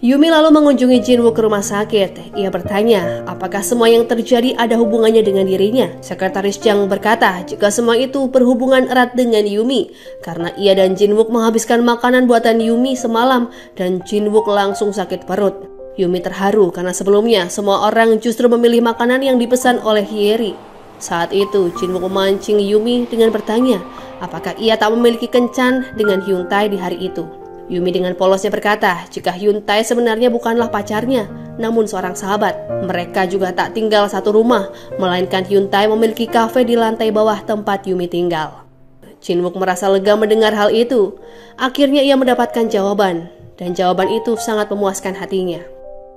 Yumi lalu mengunjungi Jin-wook ke rumah sakit. Ia bertanya apakah semua yang terjadi ada hubungannya dengan dirinya. Sekretaris Jang berkata jika semua itu berhubungan erat dengan Yumi karena ia dan Jin-wook menghabiskan makanan buatan Yumi semalam dan Jin-wook langsung sakit perut. Yumi terharu karena sebelumnya semua orang justru memilih makanan yang dipesan oleh Hyeri. Saat itu Jin-wook memancing Yumi dengan bertanya apakah ia tak memiliki kencan dengan Hyun-tae di hari itu. Yumi dengan polosnya berkata jika Hyun-tae sebenarnya bukanlah pacarnya, namun seorang sahabat. Mereka juga tak tinggal satu rumah, melainkan Hyun-tae memiliki kafe di lantai bawah tempat Yumi tinggal. Jin-wook merasa lega mendengar hal itu. Akhirnya ia mendapatkan jawaban, dan jawaban itu sangat memuaskan hatinya.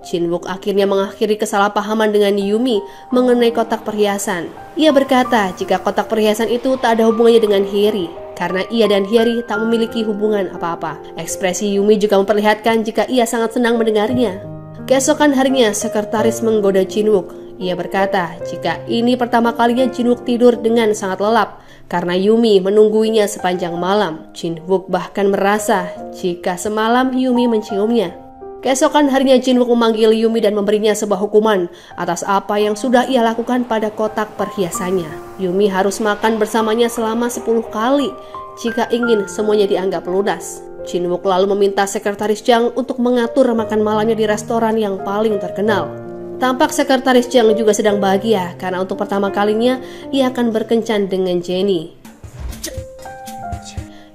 Jin-wook akhirnya mengakhiri kesalahpahaman dengan Yumi mengenai kotak perhiasan. Ia berkata jika kotak perhiasan itu tak ada hubungannya dengan Hyeri, karena ia dan Hyeri tak memiliki hubungan apa-apa. Ekspresi Yumi juga memperlihatkan jika ia sangat senang mendengarnya. Keesokan harinya, sekretaris menggoda Jin-wook. Ia berkata jika ini pertama kalinya Jin-wook tidur dengan sangat lelap karena Yumi menungguinya sepanjang malam. Jin-wook bahkan merasa jika semalam Yumi menciumnya. Keesokan harinya Jin-wook memanggil Yumi dan memberinya sebuah hukuman atas apa yang sudah ia lakukan pada kotak perhiasannya. Yumi harus makan bersamanya selama 10 kali jika ingin semuanya dianggap lunas. Jin-wook lalu meminta sekretaris Jang untuk mengatur makan malamnya di restoran yang paling terkenal. Tampak sekretaris Jang juga sedang bahagia karena untuk pertama kalinya ia akan berkencan dengan Jennie.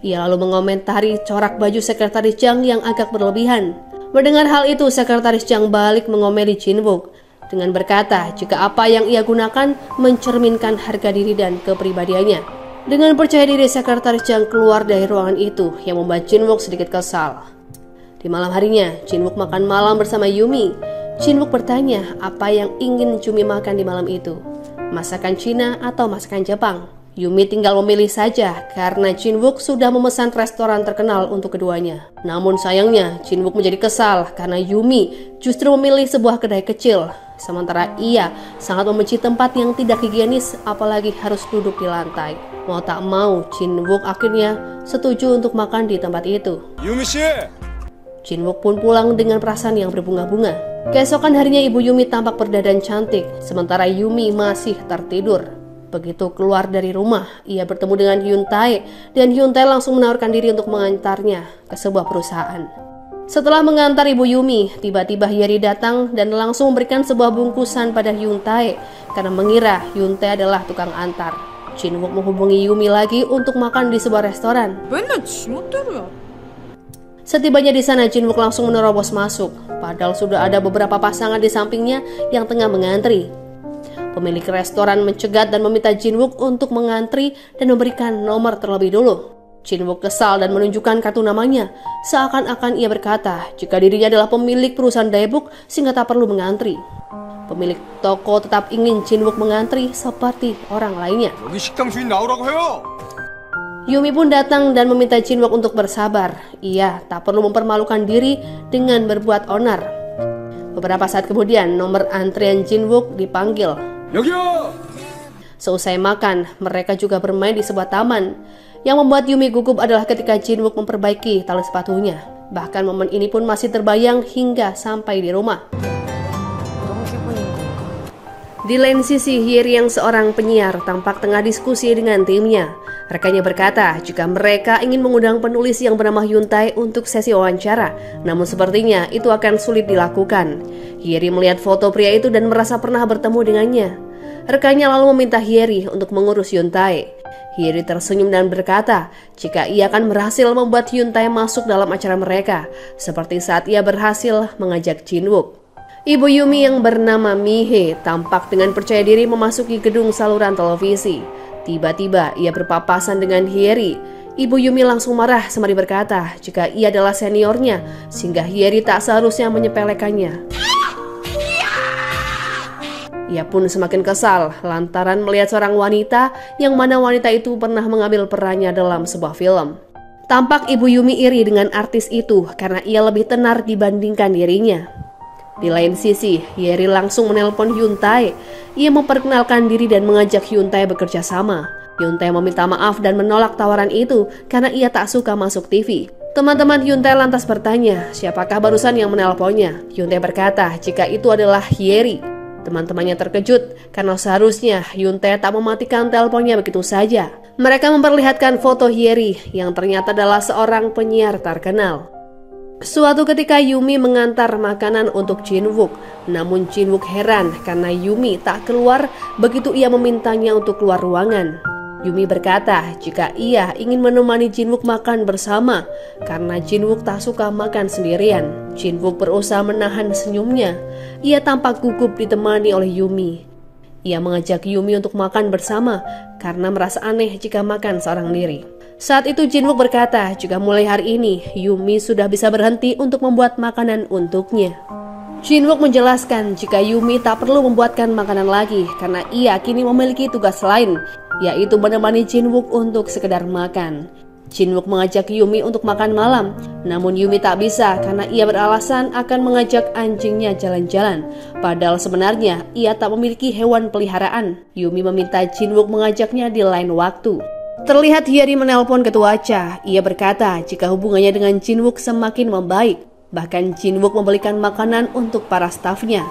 Ia lalu mengomentari corak baju sekretaris Jang yang agak berlebihan. Mendengar hal itu, sekretaris Jang balik mengomeli Jin-wook dengan berkata jika apa yang ia gunakan mencerminkan harga diri dan kepribadiannya. Dengan percaya diri, sekretaris Jang keluar dari ruangan itu yang membuat Jin-wook sedikit kesal. Di malam harinya, Jin-wook makan malam bersama Yumi. Jin-wook bertanya apa yang ingin Yumi makan di malam itu, masakan Cina atau masakan Jepang. Yumi tinggal memilih saja karena Jin-wook sudah memesan restoran terkenal untuk keduanya. Namun sayangnya Jin-wook menjadi kesal karena Yumi justru memilih sebuah kedai kecil. Sementara ia sangat membenci tempat yang tidak higienis apalagi harus duduk di lantai. Mau tak mau Jin-wook akhirnya setuju untuk makan di tempat itu. Yumi shi. Jin-wook pun pulang dengan perasaan yang berbunga-bunga. Keesokan harinya ibu Yumi tampak berdandan cantik sementara Yumi masih tertidur. Begitu keluar dari rumah, ia bertemu dengan Hyun-tae dan Hyun-tae langsung menawarkan diri untuk mengantarnya ke sebuah perusahaan. Setelah mengantar ibu Yumi, tiba-tiba Hyeri datang dan langsung memberikan sebuah bungkusan pada Hyun-tae karena mengira Hyun-tae adalah tukang antar. Jin-wook menghubungi Yumi lagi untuk makan di sebuah restoran. Setibanya di sana, Jin-wook langsung menerobos masuk, padahal sudah ada beberapa pasangan di sampingnya yang tengah mengantri. Pemilik restoran mencegat dan meminta Jin-wook untuk mengantri dan memberikan nomor terlebih dulu. Jin Wook kesal dan menunjukkan kartu namanya, seakan-akan ia berkata jika dirinya adalah pemilik perusahaan Daebuk sehingga tak perlu mengantri. Pemilik toko tetap ingin Jin Wook mengantri seperti orang lainnya. 여기 식당 주인 나오라고 해요. Yumi pun datang dan meminta Jin Wook untuk bersabar. Ia tak perlu mempermalukan diri dengan berbuat onar. Beberapa saat kemudian, nomor antrian Jin Wook dipanggil. 여기요. Seusai makan, mereka juga bermain di sebuah taman. Yang membuat Yumi gugup adalah ketika Jin Wook memperbaiki tali sepatunya. Bahkan momen ini pun masih terbayang hingga sampai di rumah. Di lain sisi, Hyeri yang seorang penyiar tampak tengah diskusi dengan timnya. Rekannya berkata jika mereka ingin mengundang penulis yang bernama Hyun Tae untuk sesi wawancara, namun sepertinya itu akan sulit dilakukan. Hyeri melihat foto pria itu dan merasa pernah bertemu dengannya. Rekannya lalu meminta Hyeri untuk mengurus Hyun Tae. Hyeri tersenyum dan berkata jika ia akan berhasil membuat Hyun Tae masuk dalam acara mereka, seperti saat ia berhasil mengajak Jin Wook. Ibu Yumi yang bernama Mihe tampak dengan percaya diri memasuki gedung saluran televisi. Tiba-tiba ia berpapasan dengan Hyeri. Ibu Yumi langsung marah sembari berkata jika ia adalah seniornya, sehingga Hyeri tak seharusnya menyepelekannya. Ia pun semakin kesal lantaran melihat seorang wanita yang mana wanita itu pernah mengambil perannya dalam sebuah film. Tampak Ibu Yumi iri dengan artis itu karena ia lebih tenar dibandingkan dirinya. Di lain sisi, Hyeri langsung menelpon Hyun Tae. Ia memperkenalkan diri dan mengajak Hyun Tae bekerja sama. Hyun Tae meminta maaf dan menolak tawaran itu karena ia tak suka masuk TV. Teman-teman Hyun Tae lantas bertanya, siapakah barusan yang menelponnya? Hyun Tae berkata jika itu adalah Hyeri. Teman-temannya terkejut karena seharusnya Hyun Tae tak mematikan teleponnya begitu saja. Mereka memperlihatkan foto Hyeri yang ternyata adalah seorang penyiar terkenal. Suatu ketika Yumi mengantar makanan untuk Jin Wook, namun Jin Wook heran karena Yumi tak keluar begitu ia memintanya untuk keluar ruangan. Yumi berkata jika ia ingin menemani Jin Wook makan bersama karena Jin Wook tak suka makan sendirian. Jin Wook berusaha menahan senyumnya. Ia tampak gugup ditemani oleh Yumi. Ia mengajak Yumi untuk makan bersama karena merasa aneh jika makan seorang diri. Saat itu Jin Wook berkata jika mulai hari ini Yumi sudah bisa berhenti untuk membuat makanan untuknya. Jin Wook menjelaskan jika Yumi tak perlu membuatkan makanan lagi karena ia kini memiliki tugas lain, yaitu menemani Jin Wook untuk sekedar makan. Jin Wook mengajak Yumi untuk makan malam, namun Yumi tak bisa karena ia beralasan akan mengajak anjingnya jalan-jalan. Padahal sebenarnya ia tak memiliki hewan peliharaan. Yumi meminta Jin Wook mengajaknya di lain waktu. Terlihat Hyeri menelpon ketua Cha. Ia berkata jika hubungannya dengan Jin Wook semakin membaik. Bahkan Jin Wook membelikan makanan untuk para stafnya.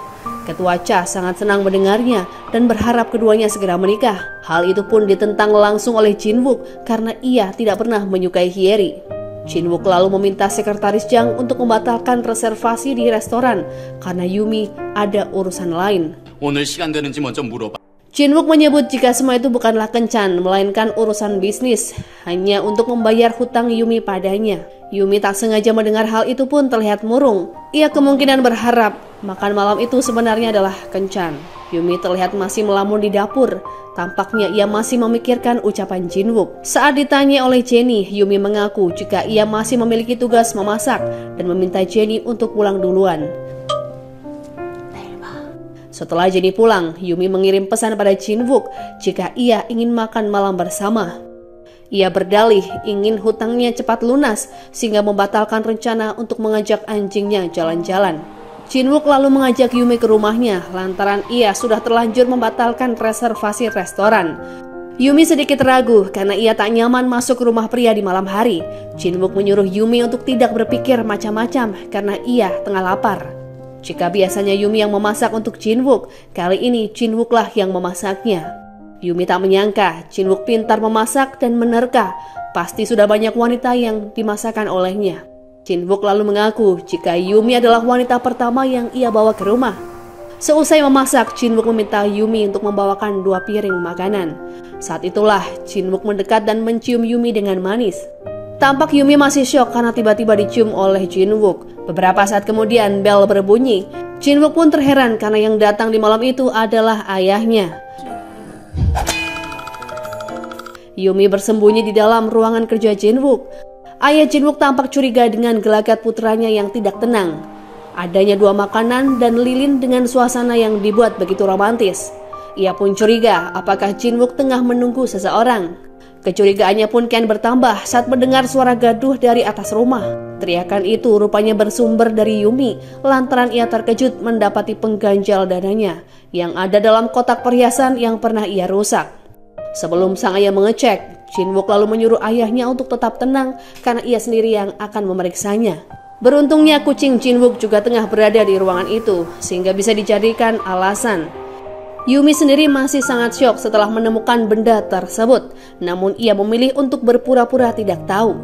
Ketua Cha sangat senang mendengarnya dan berharap keduanya segera menikah. Hal itu pun ditentang langsung oleh Jin Wook karena ia tidak pernah menyukai Hyeri. Jin Wook lalu meminta sekretaris Jang untuk membatalkan reservasi di restoran karena Yumi ada urusan lain. 오늘 시간 되는지 먼저 물어봐. Jin Wook menyebut jika semua itu bukanlah kencan, melainkan urusan bisnis, hanya untuk membayar hutang Yumi padanya. Yumi tak sengaja mendengar hal itu pun terlihat murung. Ia kemungkinan berharap makan malam itu sebenarnya adalah kencan. Yumi terlihat masih melamun di dapur. Tampaknya ia masih memikirkan ucapan Jin Wook. Saat ditanya oleh Jenny, Yumi mengaku jika ia masih memiliki tugas memasak dan meminta Jenny untuk pulang duluan. Setelah Jenny pulang, Yumi mengirim pesan pada Jin Wook jika ia ingin makan malam bersama. Ia berdalih ingin hutangnya cepat lunas sehingga membatalkan rencana untuk mengajak anjingnya jalan-jalan. Jin Wook lalu mengajak Yumi ke rumahnya lantaran ia sudah terlanjur membatalkan reservasi restoran. Yumi sedikit ragu karena ia tak nyaman masuk rumah pria di malam hari. Jin Wook menyuruh Yumi untuk tidak berpikir macam-macam karena ia tengah lapar. Jika biasanya Yumi yang memasak untuk Jin Wook, kali ini Jin Wook lah yang memasaknya. Yumi tak menyangka Jin Wook pintar memasak dan menerka. Pasti sudah banyak wanita yang dimasakkan olehnya. Jin Wook lalu mengaku jika Yumi adalah wanita pertama yang ia bawa ke rumah. Seusai memasak, Jin Wook meminta Yumi untuk membawakan 2 piring makanan. Saat itulah Jin Wook mendekat dan mencium Yumi dengan manis. Tampak Yumi masih syok karena tiba-tiba dicium oleh Jin Wook. Beberapa saat kemudian bel berbunyi. Jin Wook pun terheran karena yang datang di malam itu adalah ayahnya. Yumi bersembunyi di dalam ruangan kerja Jin-wook. Ayah Jin-wook tampak curiga dengan gelagat putranya yang tidak tenang. Adanya 2 makanan dan lilin dengan suasana yang dibuat begitu romantis. Ia pun curiga apakah Jin-wook tengah menunggu seseorang. Kecurigaannya pun kian bertambah saat mendengar suara gaduh dari atas rumah. Teriakan itu rupanya bersumber dari Yumi lantaran ia terkejut mendapati pengganjal dananya yang ada dalam kotak perhiasan yang pernah ia rusak. Sebelum sang ayah mengecek, Jin-wook lalu menyuruh ayahnya untuk tetap tenang karena ia sendiri yang akan memeriksanya. Beruntungnya kucing Jin-wook juga tengah berada di ruangan itu sehingga bisa dijadikan alasan. Yumi sendiri masih sangat syok setelah menemukan benda tersebut, namun ia memilih untuk berpura-pura tidak tahu.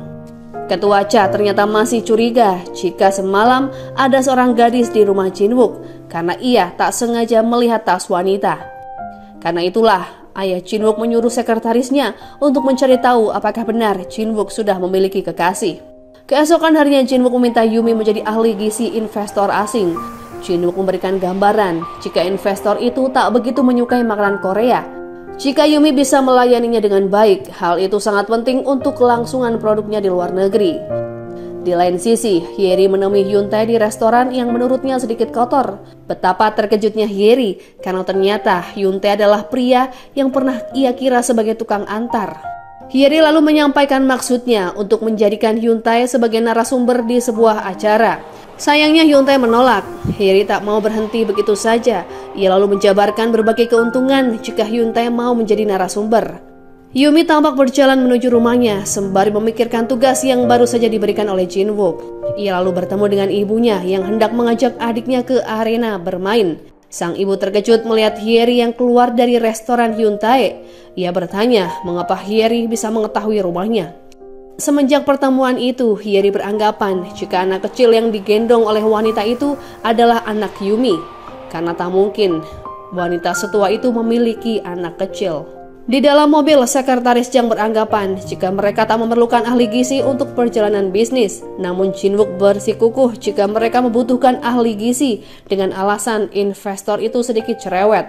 Ketua Cha ternyata masih curiga jika semalam ada seorang gadis di rumah Jin-wook karena ia tak sengaja melihat tas wanita. Karena itulah ayah Jin-wook menyuruh sekretarisnya untuk mencari tahu apakah benar Jin-wook sudah memiliki kekasih. Keesokan harinya Jin-wook meminta Yumi menjadi ahli gizi investor asing. Jin-wook memberikan gambaran jika investor itu tak begitu menyukai makanan Korea. Jika Yumi bisa melayaninya dengan baik, hal itu sangat penting untuk kelangsungan produknya di luar negeri. Di lain sisi, Hyeri menemui Hyun-tae di restoran yang menurutnya sedikit kotor. Betapa terkejutnya Hyeri karena ternyata Hyun-tae adalah pria yang pernah ia kira sebagai tukang antar. Hyeri lalu menyampaikan maksudnya untuk menjadikan Hyun-tae sebagai narasumber di sebuah acara. Sayangnya Hyun-tae menolak. Hyeri tak mau berhenti begitu saja. Ia lalu menjabarkan berbagai keuntungan jika Hyun-tae mau menjadi narasumber. Yumi tampak berjalan menuju rumahnya sembari memikirkan tugas yang baru saja diberikan oleh Jin-wook. Ia lalu bertemu dengan ibunya yang hendak mengajak adiknya ke arena bermain. Sang ibu terkejut melihat Hyeri yang keluar dari restoran Hyun-tae. Ia bertanya mengapa Hyeri bisa mengetahui rumahnya. Semenjak pertemuan itu, Hyeri beranggapan jika anak kecil yang digendong oleh wanita itu adalah anak Yumi. Karena tak mungkin wanita setua itu memiliki anak kecil. Di dalam mobil, sekretaris Jang beranggapan jika mereka tak memerlukan ahli gizi untuk perjalanan bisnis. Namun Jin-wook bersikukuh jika mereka membutuhkan ahli gizi dengan alasan investor itu sedikit cerewet.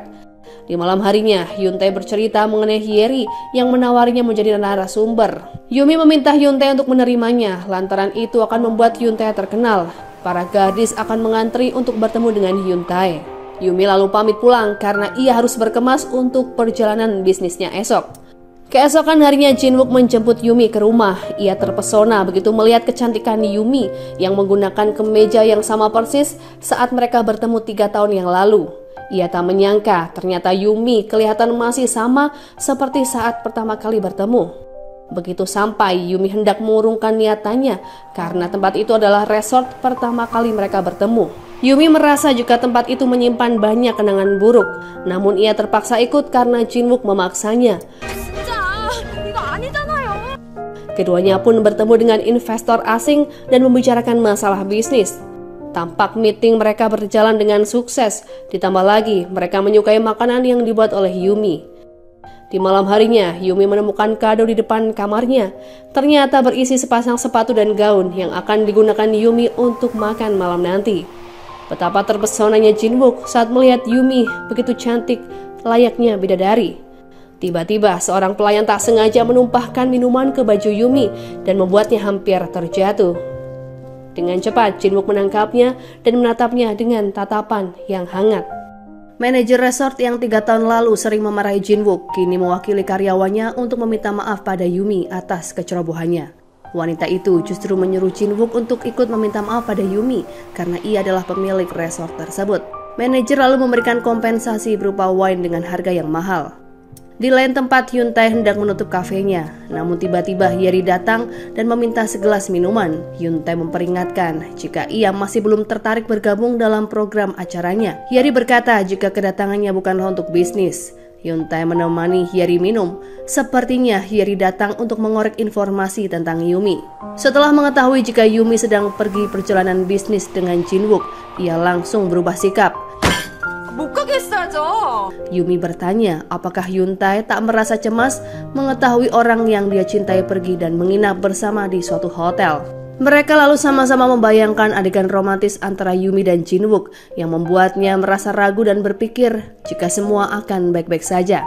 Di malam harinya, Hyun-tae bercerita mengenai Hyeri yang menawarinya menjadi narasumber. Yumi meminta Hyun-tae untuk menerimanya, lantaran itu akan membuat Hyun-tae terkenal. Para gadis akan mengantri untuk bertemu dengan Hyun-tae. Yumi lalu pamit pulang karena ia harus berkemas untuk perjalanan bisnisnya esok. Keesokan harinya Jin-wook menjemput Yumi ke rumah. Ia terpesona begitu melihat kecantikan Yumi yang menggunakan kemeja yang sama persis saat mereka bertemu 3 tahun yang lalu. Ia tak menyangka ternyata Yumi kelihatan masih sama seperti saat pertama kali bertemu. Begitu sampai, Yumi hendak mengurungkan niatannya karena tempat itu adalah resort pertama kali mereka bertemu. Yumi merasa jika tempat itu menyimpan banyak kenangan buruk, namun ia terpaksa ikut karena Jin-wook memaksanya. Keduanya pun bertemu dengan investor asing dan membicarakan masalah bisnis. Tampak meeting mereka berjalan dengan sukses, ditambah lagi mereka menyukai makanan yang dibuat oleh Yumi. Di malam harinya, Yumi menemukan kado di depan kamarnya. Ternyata berisi sepasang sepatu dan gaun yang akan digunakan Yumi untuk makan malam nanti. Betapa terpesonanya Jin-wook saat melihat Yumi begitu cantik, layaknya bidadari. Tiba-tiba seorang pelayan tak sengaja menumpahkan minuman ke baju Yumi dan membuatnya hampir terjatuh. Dengan cepat, Jin-wook menangkapnya dan menatapnya dengan tatapan yang hangat. Manajer resort yang 3 tahun lalu sering memarahi Jin-wook kini mewakili karyawannya untuk meminta maaf pada Yumi atas kecerobohannya. Wanita itu justru menyuruh Jin-wook untuk ikut meminta maaf pada Yumi karena ia adalah pemilik resort tersebut. Manajer lalu memberikan kompensasi berupa wine dengan harga yang mahal. Di lain tempat, Hyun-tae hendak menutup kafenya, namun tiba-tiba Hyeri datang dan meminta segelas minuman. Hyun-tae memperingatkan jika ia masih belum tertarik bergabung dalam program acaranya. Hyeri berkata jika kedatangannya bukanlah untuk bisnis. Hyun-tae menemani Hyeri minum. Sepertinya Hyeri datang untuk mengorek informasi tentang Yumi. Setelah mengetahui jika Yumi sedang pergi perjalanan bisnis dengan Jin-wook, ia langsung berubah sikap. Yumi bertanya apakah Hyun-tae tak merasa cemas mengetahui orang yang dia cintai pergi dan menginap bersama di suatu hotel. Mereka lalu sama-sama membayangkan adegan romantis antara Yumi dan Jin-wook yang membuatnya merasa ragu dan berpikir jika semua akan baik-baik saja.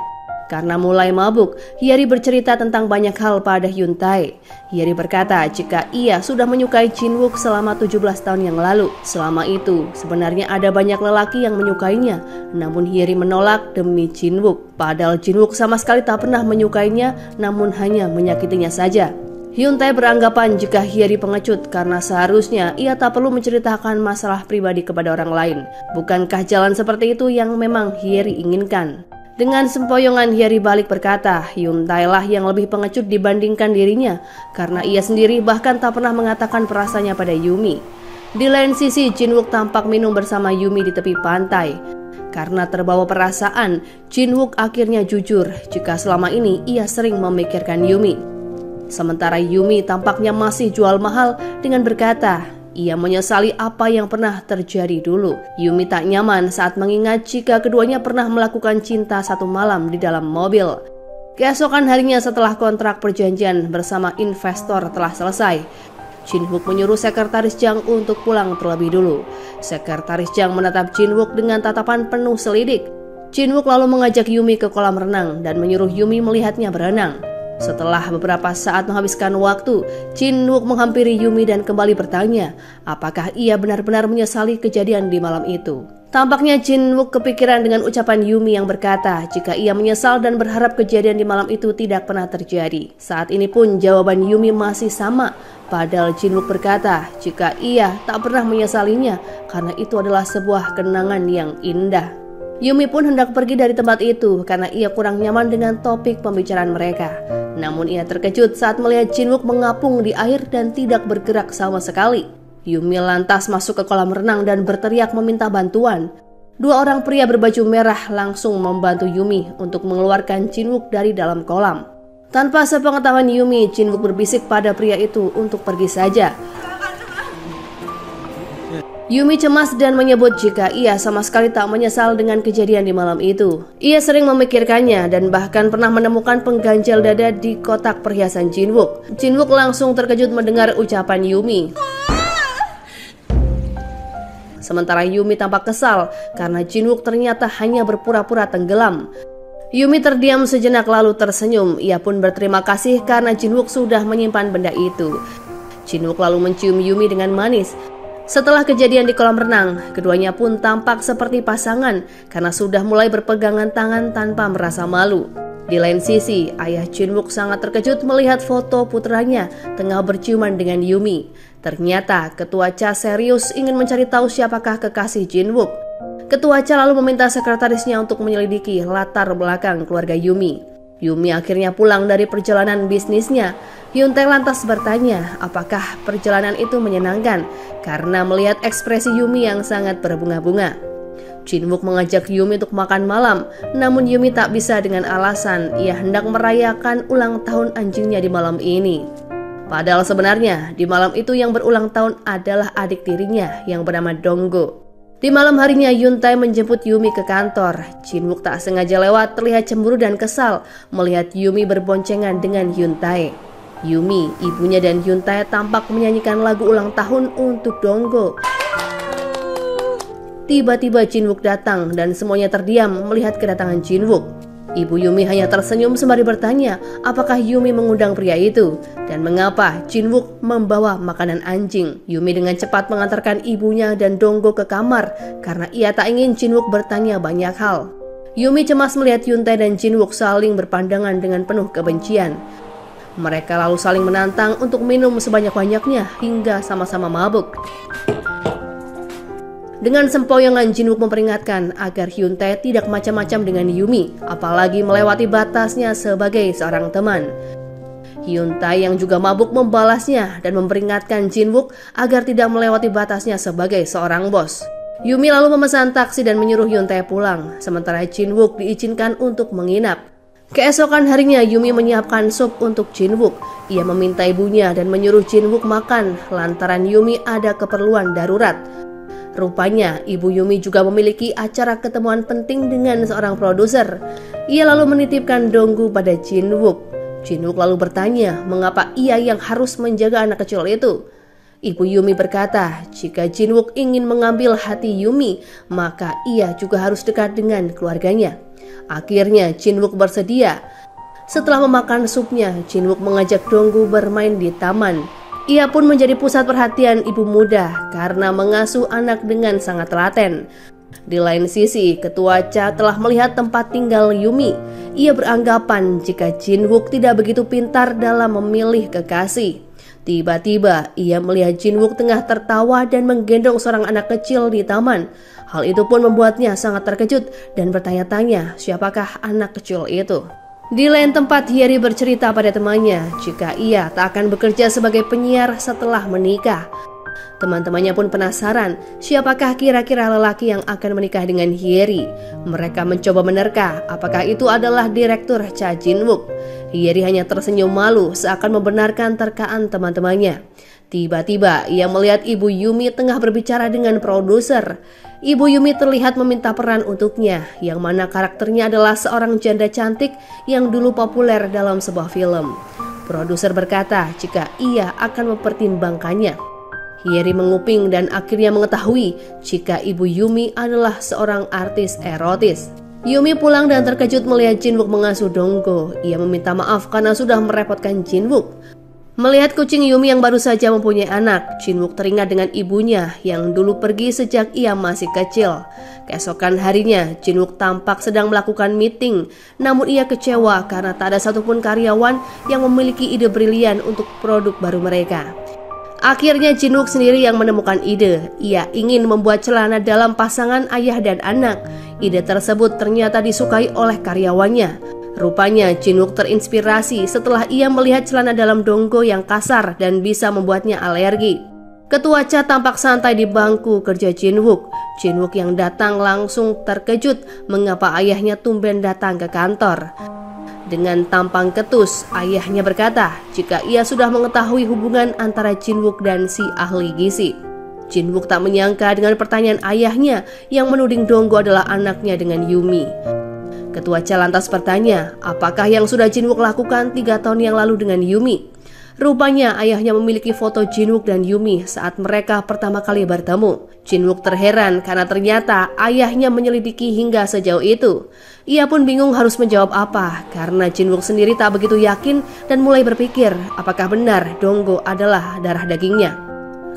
Karena mulai mabuk, Hyeri bercerita tentang banyak hal pada Hyun Tae. Hyeri berkata jika ia sudah menyukai Jin Wook selama 17 tahun yang lalu. Selama itu, sebenarnya ada banyak lelaki yang menyukainya, namun Hyeri menolak demi Jin Wook. Padahal Jin Wook sama sekali tak pernah menyukainya, namun hanya menyakitinya saja. Hyun Tae beranggapan jika Hyeri pengecut karena seharusnya ia tak perlu menceritakan masalah pribadi kepada orang lain. Bukankah jalan seperti itu yang memang Hyeri inginkan? Dengan sempoyongan Hyeri balik berkata, Hyun Tae lah yang lebih pengecut dibandingkan dirinya karena ia sendiri bahkan tak pernah mengatakan perasaannya pada Yumi. Di lain sisi, Jin Wook tampak minum bersama Yumi di tepi pantai. Karena terbawa perasaan, Jin Wook akhirnya jujur jika selama ini ia sering memikirkan Yumi. Sementara Yumi tampaknya masih jual mahal dengan berkata, ia menyesali apa yang pernah terjadi dulu. Yumi tak nyaman saat mengingat jika keduanya pernah melakukan cinta satu malam di dalam mobil. Keesokan harinya setelah kontrak perjanjian bersama investor telah selesai, Jin Wook menyuruh sekretaris Jang untuk pulang terlebih dulu. Sekretaris Jang menatap Jin Wook dengan tatapan penuh selidik. Jin Wook lalu mengajak Yumi ke kolam renang dan menyuruh Yumi melihatnya berenang. Setelah beberapa saat menghabiskan waktu, Jin Wook menghampiri Yumi dan kembali bertanya, apakah ia benar-benar menyesali kejadian di malam itu. Tampaknya Jin Wook kepikiran dengan ucapan Yumi yang berkata jika ia menyesal dan berharap kejadian di malam itu tidak pernah terjadi. Saat ini pun jawaban Yumi masih sama, padahal Jin Wook berkata jika ia tak pernah menyesalinya karena itu adalah sebuah kenangan yang indah. Yumi pun hendak pergi dari tempat itu karena ia kurang nyaman dengan topik pembicaraan mereka. Namun ia terkejut saat melihat Jin Wook mengapung di air dan tidak bergerak sama sekali. Yumi lantas masuk ke kolam renang dan berteriak meminta bantuan. Dua orang pria berbaju merah langsung membantu Yumi untuk mengeluarkan Jin Wook dari dalam kolam. Tanpa sepengetahuan Yumi, Jin Wook berbisik pada pria itu untuk pergi saja. Yumi cemas dan menyebut jika ia sama sekali tak menyesal dengan kejadian di malam itu. Ia sering memikirkannya dan bahkan pernah menemukan pengganjal dada di kotak perhiasan Jin Wook. Jin Wook langsung terkejut mendengar ucapan Yumi. Sementara Yumi tampak kesal karena Jin Wook ternyata hanya berpura-pura tenggelam. Yumi terdiam sejenak lalu tersenyum. Ia pun berterima kasih karena Jin Wook sudah menyimpan benda itu. Jin Wook lalu mencium Yumi dengan manis. Setelah kejadian di kolam renang, keduanya pun tampak seperti pasangan karena sudah mulai berpegangan tangan tanpa merasa malu. Di lain sisi, ayah Jin Wook sangat terkejut melihat foto putranya tengah berciuman dengan Yumi. Ternyata Ketua Cha serius ingin mencari tahu siapakah kekasih Jin Wook. Ketua Cha lalu meminta sekretarisnya untuk menyelidiki latar belakang keluarga Yumi. Yumi akhirnya pulang dari perjalanan bisnisnya. Hyun Tae lantas bertanya apakah perjalanan itu menyenangkan karena melihat ekspresi Yumi yang sangat berbunga-bunga. Jin Wook mengajak Yumi untuk makan malam, namun Yumi tak bisa dengan alasan ia hendak merayakan ulang tahun anjingnya di malam ini. Padahal sebenarnya di malam itu yang berulang tahun adalah adik tirinya yang bernama Donggo. Di malam harinya Hyun Tae menjemput Yumi ke kantor. Jin Wook tak sengaja lewat terlihat cemburu dan kesal melihat Yumi berboncengan dengan Hyun Tae. Yumi, ibunya dan Hyun Tae tampak menyanyikan lagu ulang tahun untuk Donggo. Tiba-tiba Jin Wook datang dan semuanya terdiam melihat kedatangan Jin Wook. Ibu Yumi hanya tersenyum sembari bertanya apakah Yumi mengundang pria itu dan mengapa Jin Wook membawa makanan anjing. Yumi dengan cepat mengantarkan ibunya dan Donggo ke kamar karena ia tak ingin Jin Wook bertanya banyak hal. Yumi cemas melihat Hyun Tae dan Jin Wook saling berpandangan dengan penuh kebencian. Mereka lalu saling menantang untuk minum sebanyak-banyaknya hingga sama-sama mabuk. Dengan sempoyongan Jin Wook memperingatkan agar Hyun Tae tidak macam-macam dengan Yumi, apalagi melewati batasnya sebagai seorang teman. Hyun Tae yang juga mabuk membalasnya dan memperingatkan Jin Wook agar tidak melewati batasnya sebagai seorang bos. Yumi lalu memesan taksi dan menyuruh Hyun Tae pulang, sementara Jin Wook diizinkan untuk menginap. Keesokan harinya Yumi menyiapkan sup untuk Jin Wook. Ia meminta ibunya dan menyuruh Jin Wook makan lantaran Yumi ada keperluan darurat. Rupanya ibu Yumi juga memiliki acara ketemuan penting dengan seorang produser. Ia lalu menitipkan Donggu pada Jin Wook. Jin Wook lalu bertanya mengapa ia yang harus menjaga anak kecil itu. Ibu Yumi berkata, jika Jinwook ingin mengambil hati Yumi, maka ia juga harus dekat dengan keluarganya. Akhirnya Jinwook bersedia. Setelah memakan supnya, Jinwook mengajak Donggu bermain di taman. Ia pun menjadi pusat perhatian ibu muda karena mengasuh anak dengan sangat telaten. Di lain sisi, Ketua Cha telah melihat tempat tinggal Yumi. Ia beranggapan jika Jinwook tidak begitu pintar dalam memilih kekasih. Tiba-tiba ia melihat Jinwook tengah tertawa dan menggendong seorang anak kecil di taman. Hal itu pun membuatnya sangat terkejut dan bertanya-tanya siapakah anak kecil itu. Di lain tempat, Hyeri bercerita pada temannya jika ia tak akan bekerja sebagai penyiar setelah menikah. Teman-temannya pun penasaran siapakah kira-kira lelaki yang akan menikah dengan Hyeri. Mereka mencoba menerka apakah itu adalah direktur Cha Jinwook. Hyeri hanya tersenyum malu seakan membenarkan terkaan teman-temannya. Tiba-tiba ia melihat Ibu Yumi tengah berbicara dengan produser. Ibu Yumi terlihat meminta peran untuknya, yang mana karakternya adalah seorang janda cantik yang dulu populer dalam sebuah film. Produser berkata jika ia akan mempertimbangkannya. Hyeri menguping dan akhirnya mengetahui jika Ibu Yumi adalah seorang artis erotis. Yumi pulang dan terkejut melihat Jinwook mengasuh Donggo. Ia meminta maaf karena sudah merepotkan Jinwook. Melihat kucing Yumi yang baru saja mempunyai anak, Jinwook teringat dengan ibunya yang dulu pergi sejak ia masih kecil. Keesokan harinya, Jinwook tampak sedang melakukan meeting, namun ia kecewa karena tak ada satupun karyawan yang memiliki ide brilian untuk produk baru mereka. Akhirnya Jinwook sendiri yang menemukan ide. Ia ingin membuat celana dalam pasangan ayah dan anak. Ide tersebut ternyata disukai oleh karyawannya. Rupanya Jinwook terinspirasi setelah ia melihat celana dalam Donggo yang kasar dan bisa membuatnya alergi. Ketua Cha tampak santai di bangku kerja Jinwook. Jinwook yang datang langsung terkejut mengapa ayahnya tumben datang ke kantor. Dengan tampang ketus, ayahnya berkata jika ia sudah mengetahui hubungan antara Jinwook dan si ahli gizi. Jinwook tak menyangka dengan pertanyaan ayahnya yang menuding Donggo adalah anaknya dengan Yumi. Ketua Cha lantas bertanya, apakah yang sudah Jinwook lakukan 3 tahun yang lalu dengan Yumi? Rupanya ayahnya memiliki foto Jinwook dan Yumi saat mereka pertama kali bertemu. Jinwook terheran karena ternyata ayahnya menyelidiki hingga sejauh itu. Ia pun bingung harus menjawab apa karena Jinwook sendiri tak begitu yakin dan mulai berpikir apakah benar Donggo adalah darah dagingnya.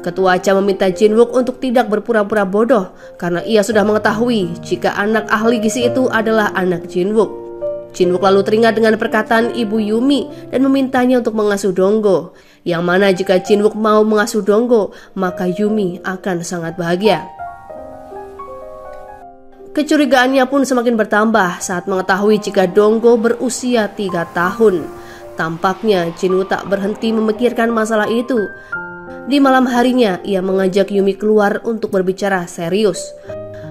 Ketua Cha meminta Jinwook untuk tidak berpura-pura bodoh karena ia sudah mengetahui jika anak ahli gizi itu adalah anak Jinwook. Jinwook lalu teringat dengan perkataan Ibu Yumi dan memintanya untuk mengasuh Donggo. Yang mana jika Jinwook mau mengasuh Donggo, maka Yumi akan sangat bahagia. Kecurigaannya pun semakin bertambah saat mengetahui jika Donggo berusia 3 tahun. Tampaknya Jinwook tak berhenti memikirkan masalah itu. Di malam harinya, ia mengajak Yumi keluar untuk berbicara serius.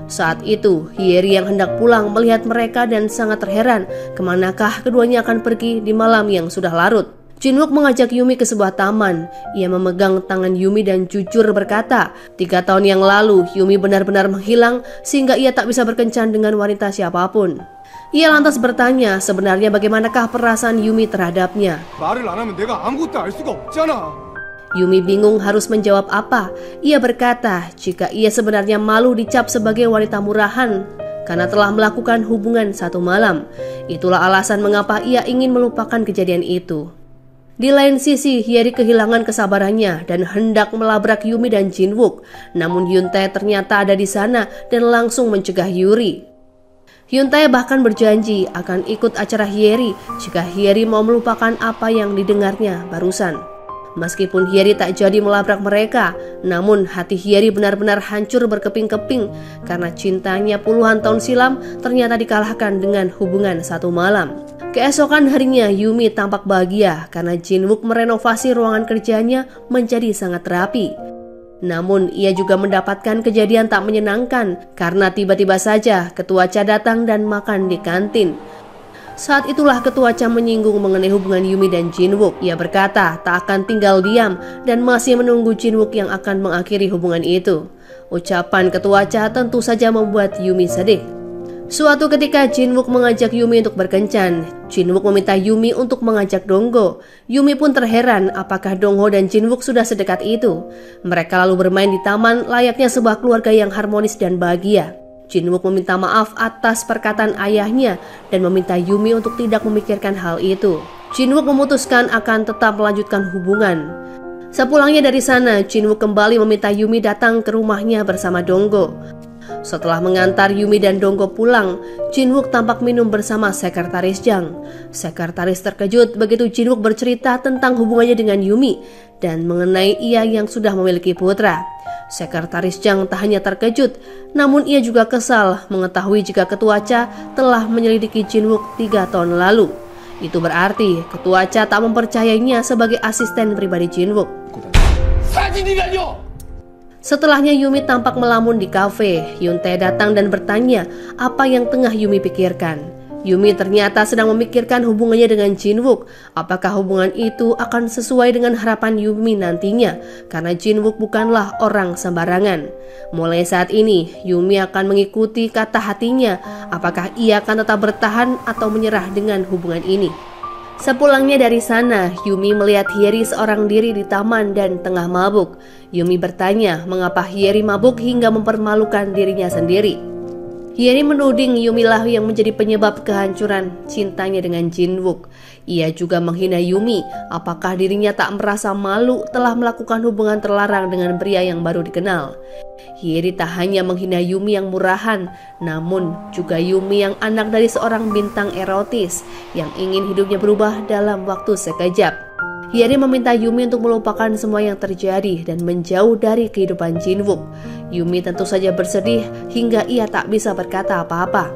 Saat itu, Hyeri yang hendak pulang melihat mereka dan sangat terheran kemanakah keduanya akan pergi di malam yang sudah larut. Jinwook mengajak Yumi ke sebuah taman. Ia memegang tangan Yumi dan jujur berkata, 3 tahun yang lalu Yumi benar-benar menghilang sehingga ia tak bisa berkencan dengan wanita siapapun. Ia lantas bertanya sebenarnya bagaimanakah perasaan Yumi terhadapnya. 말을 안 하면 내가 아무것도 알 수가 없잖아. Yumi bingung harus menjawab apa. Ia berkata jika ia sebenarnya malu dicap sebagai wanita murahan karena telah melakukan hubungan 1 malam. Itulah alasan mengapa ia ingin melupakan kejadian itu. Di lain sisi, Hyeri kehilangan kesabarannya dan hendak melabrak Yumi dan Jinwook. Namun Hyuntae ternyata ada di sana dan langsung mencegah Yuri. Hyuntae bahkan berjanji akan ikut acara Hyeri jika Hyeri mau melupakan apa yang didengarnya barusan. Meskipun Hyeri tak jadi melabrak mereka, namun hati Hyeri benar-benar hancur berkeping-keping karena cintanya puluhan tahun silam ternyata dikalahkan dengan hubungan 1 malam. Keesokan harinya Yumi tampak bahagia karena Jinwook merenovasi ruangan kerjanya menjadi sangat rapi. Namun ia juga mendapatkan kejadian tak menyenangkan karena tiba-tiba saja Ketua Cha datang dan makan di kantin. Saat itulah Ketua Cha menyinggung mengenai hubungan Yumi dan Jinwook. Ia berkata tak akan tinggal diam dan masih menunggu Jinwook yang akan mengakhiri hubungan itu. Ucapan Ketua Cha tentu saja membuat Yumi sedih. Suatu ketika Jin-wook mengajak Yumi untuk berkencan. Jin-wook meminta Yumi untuk mengajak Dongho. Yumi pun terheran apakah Dongho dan Jin-wook sudah sedekat itu. Mereka lalu bermain di taman layaknya sebuah keluarga yang harmonis dan bahagia. Jin-wook meminta maaf atas perkataan ayahnya dan meminta Yumi untuk tidak memikirkan hal itu. Jin-wook memutuskan akan tetap melanjutkan hubungan. Sepulangnya dari sana, Jin-wook kembali meminta Yumi datang ke rumahnya bersama Dongho. Setelah mengantar Yumi dan Dongho pulang, Jin-wook tampak minum bersama Sekretaris Jang. Sekretaris terkejut begitu Jin-wook bercerita tentang hubungannya dengan Yumi dan mengenai ia yang sudah memiliki putra. Sekretaris Jang tak hanya terkejut, namun ia juga kesal mengetahui jika Ketua Cha telah menyelidiki Jin-wook 3 tahun lalu. Itu berarti Ketua Cha tak mempercayainya sebagai asisten pribadi Jin-wook. Setelahnya Yumi tampak melamun di kafe. Hyun-tae datang dan bertanya apa yang tengah Yumi pikirkan. Yumi ternyata sedang memikirkan hubungannya dengan Jin-wook. Apakah hubungan itu akan sesuai dengan harapan Yumi nantinya? Karena Jin-wook bukanlah orang sembarangan. Mulai saat ini, Yumi akan mengikuti kata hatinya. Apakah ia akan tetap bertahan atau menyerah dengan hubungan ini? Sepulangnya dari sana, Yumi melihat Hyeri seorang diri di taman dan tengah mabuk. Yumi bertanya mengapa Hyeri mabuk hingga mempermalukan dirinya sendiri. Hyeri menuding Yumi lah yang menjadi penyebab kehancuran cintanya dengan Jin-wook. Ia juga menghina Yumi, apakah dirinya tak merasa malu telah melakukan hubungan terlarang dengan pria yang baru dikenal. Hyeri tak hanya menghina Yumi yang murahan, namun juga Yumi yang anak dari seorang bintang erotis yang ingin hidupnya berubah dalam waktu sekejap. Hyeri meminta Yumi untuk melupakan semua yang terjadi dan menjauh dari kehidupan Jin-wook. Yumi tentu saja bersedih hingga ia tak bisa berkata apa-apa.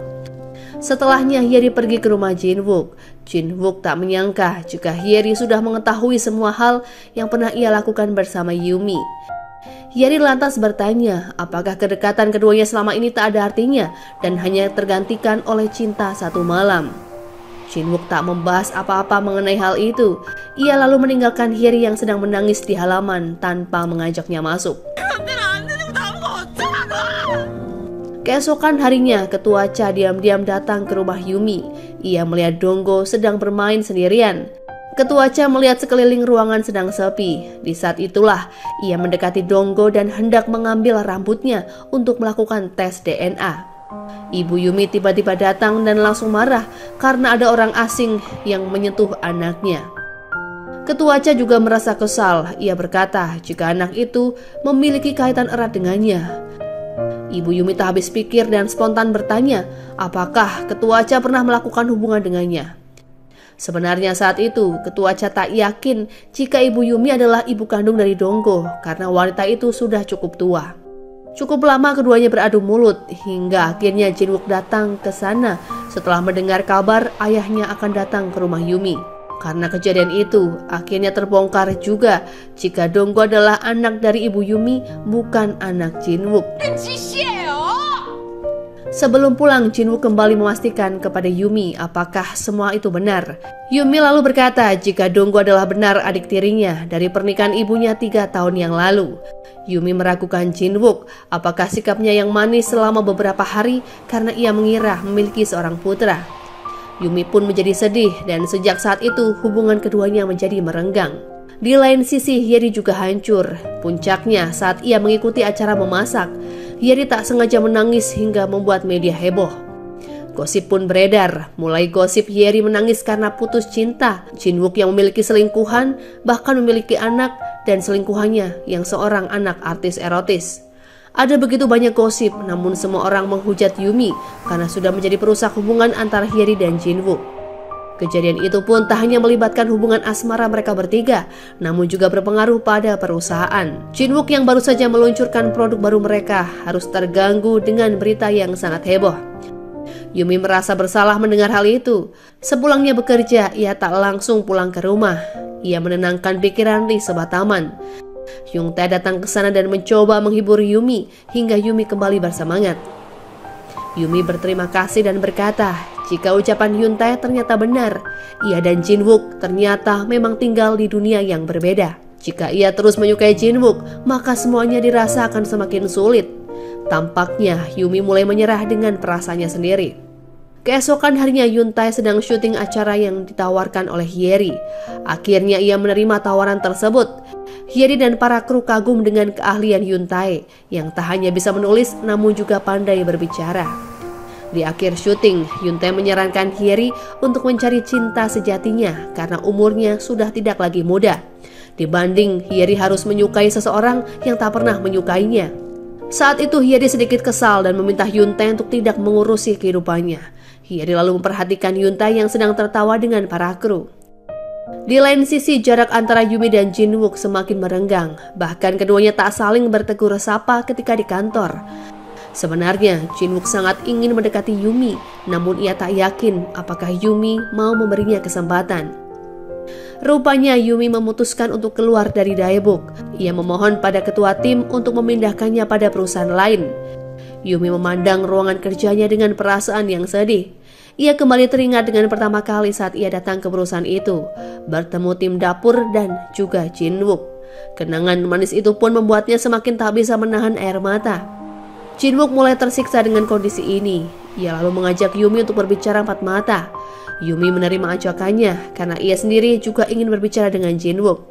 Setelahnya Hyeri pergi ke rumah Jin-wook. Jin-wook tak menyangka jika Hyeri sudah mengetahui semua hal yang pernah ia lakukan bersama Yumi. Hyeri lantas bertanya apakah kedekatan keduanya selama ini tak ada artinya dan hanya tergantikan oleh cinta satu malam. Jin-wook tak membahas apa-apa mengenai hal itu. Ia lalu meninggalkan Hyeri yang sedang menangis di halaman tanpa mengajaknya masuk. Keesokan harinya, Ketua Cha diam-diam datang ke rumah Yumi. Ia melihat Dongho sedang bermain sendirian. Ketua Cha melihat sekeliling ruangan sedang sepi. Di saat itulah, ia mendekati Dongho dan hendak mengambil rambutnya untuk melakukan tes DNA. Ibu Yumi tiba-tiba datang dan langsung marah karena ada orang asing yang menyentuh anaknya. Ketua Cha juga merasa kesal. Ia berkata jika anak itu memiliki kaitan erat dengannya. Ibu Yumi tak habis pikir dan spontan bertanya apakah Ketua Cha pernah melakukan hubungan dengannya. Sebenarnya saat itu Ketua Cha tak yakin jika Ibu Yumi adalah ibu kandung dari Dongho karena wanita itu sudah cukup tua. Cukup lama keduanya beradu mulut hingga akhirnya Jin-wook datang ke sana setelah mendengar kabar ayahnya akan datang ke rumah Yumi. Karena kejadian itu, akhirnya terbongkar juga jika Dongho adalah anak dari ibu Yumi, bukan anak Jin-wook. Sebelum pulang, Jin-wook kembali memastikan kepada Yumi apakah semua itu benar. Yumi lalu berkata jika Dongho adalah benar adik tirinya dari pernikahan ibunya 3 tahun yang lalu. Yumi meragukan Jin-wook apakah sikapnya yang manis selama beberapa hari karena ia mengira memiliki seorang putra. Yumi pun menjadi sedih dan sejak saat itu hubungan keduanya menjadi merenggang. Di lain sisi Hyeri juga hancur. Puncaknya saat ia mengikuti acara memasak, Hyeri tak sengaja menangis hingga membuat media heboh. Gosip pun beredar, mulai gosip Hyeri menangis karena putus cinta, Jin-wook yang memiliki selingkuhan, bahkan memiliki anak dan selingkuhannya yang seorang anak artis erotis. Ada begitu banyak gosip, namun semua orang menghujat Yumi karena sudah menjadi perusak hubungan antara Hyeri dan Jin-wook. Kejadian itu pun tak hanya melibatkan hubungan asmara mereka bertiga, namun juga berpengaruh pada perusahaan. Jin-wook yang baru saja meluncurkan produk baru mereka harus terganggu dengan berita yang sangat heboh. Yumi merasa bersalah mendengar hal itu. Sepulangnya bekerja, ia tak langsung pulang ke rumah. Ia menenangkan pikiran di sebuah taman. Hyun-tae datang ke sana dan mencoba menghibur Yumi hingga Yumi kembali bersemangat. Yumi berterima kasih dan berkata jika ucapan Hyun-tae ternyata benar, ia dan Jin-wook ternyata memang tinggal di dunia yang berbeda. Jika ia terus menyukai Jin-wook, maka semuanya dirasa akan semakin sulit. Tampaknya Yumi mulai menyerah dengan perasaannya sendiri. Keesokan harinya Yun Tae sedang syuting acara yang ditawarkan oleh Hyeri. Akhirnya ia menerima tawaran tersebut. Hyeri dan para kru kagum dengan keahlian Yun Tae yang tak hanya bisa menulis namun juga pandai berbicara. Di akhir syuting, Yun Tae menyarankan Hyeri untuk mencari cinta sejatinya karena umurnya sudah tidak lagi muda. Dibanding Hyeri harus menyukai seseorang yang tak pernah menyukainya. Saat itu Hyeri sedikit kesal dan meminta Yun Tae untuk tidak mengurusi kehidupannya. Hyeri lalu memperhatikan Yun Tae yang sedang tertawa dengan para kru. Di lain sisi, jarak antara Yumi dan Jin Wook semakin merenggang. Bahkan keduanya tak saling bertegur sapa ketika di kantor. Sebenarnya Jin Wook sangat ingin mendekati Yumi, namun ia tak yakin apakah Yumi mau memberinya kesempatan. Rupanya Yumi memutuskan untuk keluar dari Daebuk. Ia memohon pada ketua tim untuk memindahkannya pada perusahaan lain. Yumi memandang ruangan kerjanya dengan perasaan yang sedih. Ia kembali teringat dengan pertama kali saat ia datang ke perusahaan itu, bertemu tim dapur dan juga Jin Wook. Kenangan manis itu pun membuatnya semakin tak bisa menahan air mata. Jin Wook mulai tersiksa dengan kondisi ini. Ia lalu mengajak Yumi untuk berbicara empat mata. Yumi menerima ajakannya karena ia sendiri juga ingin berbicara dengan Jin Wook.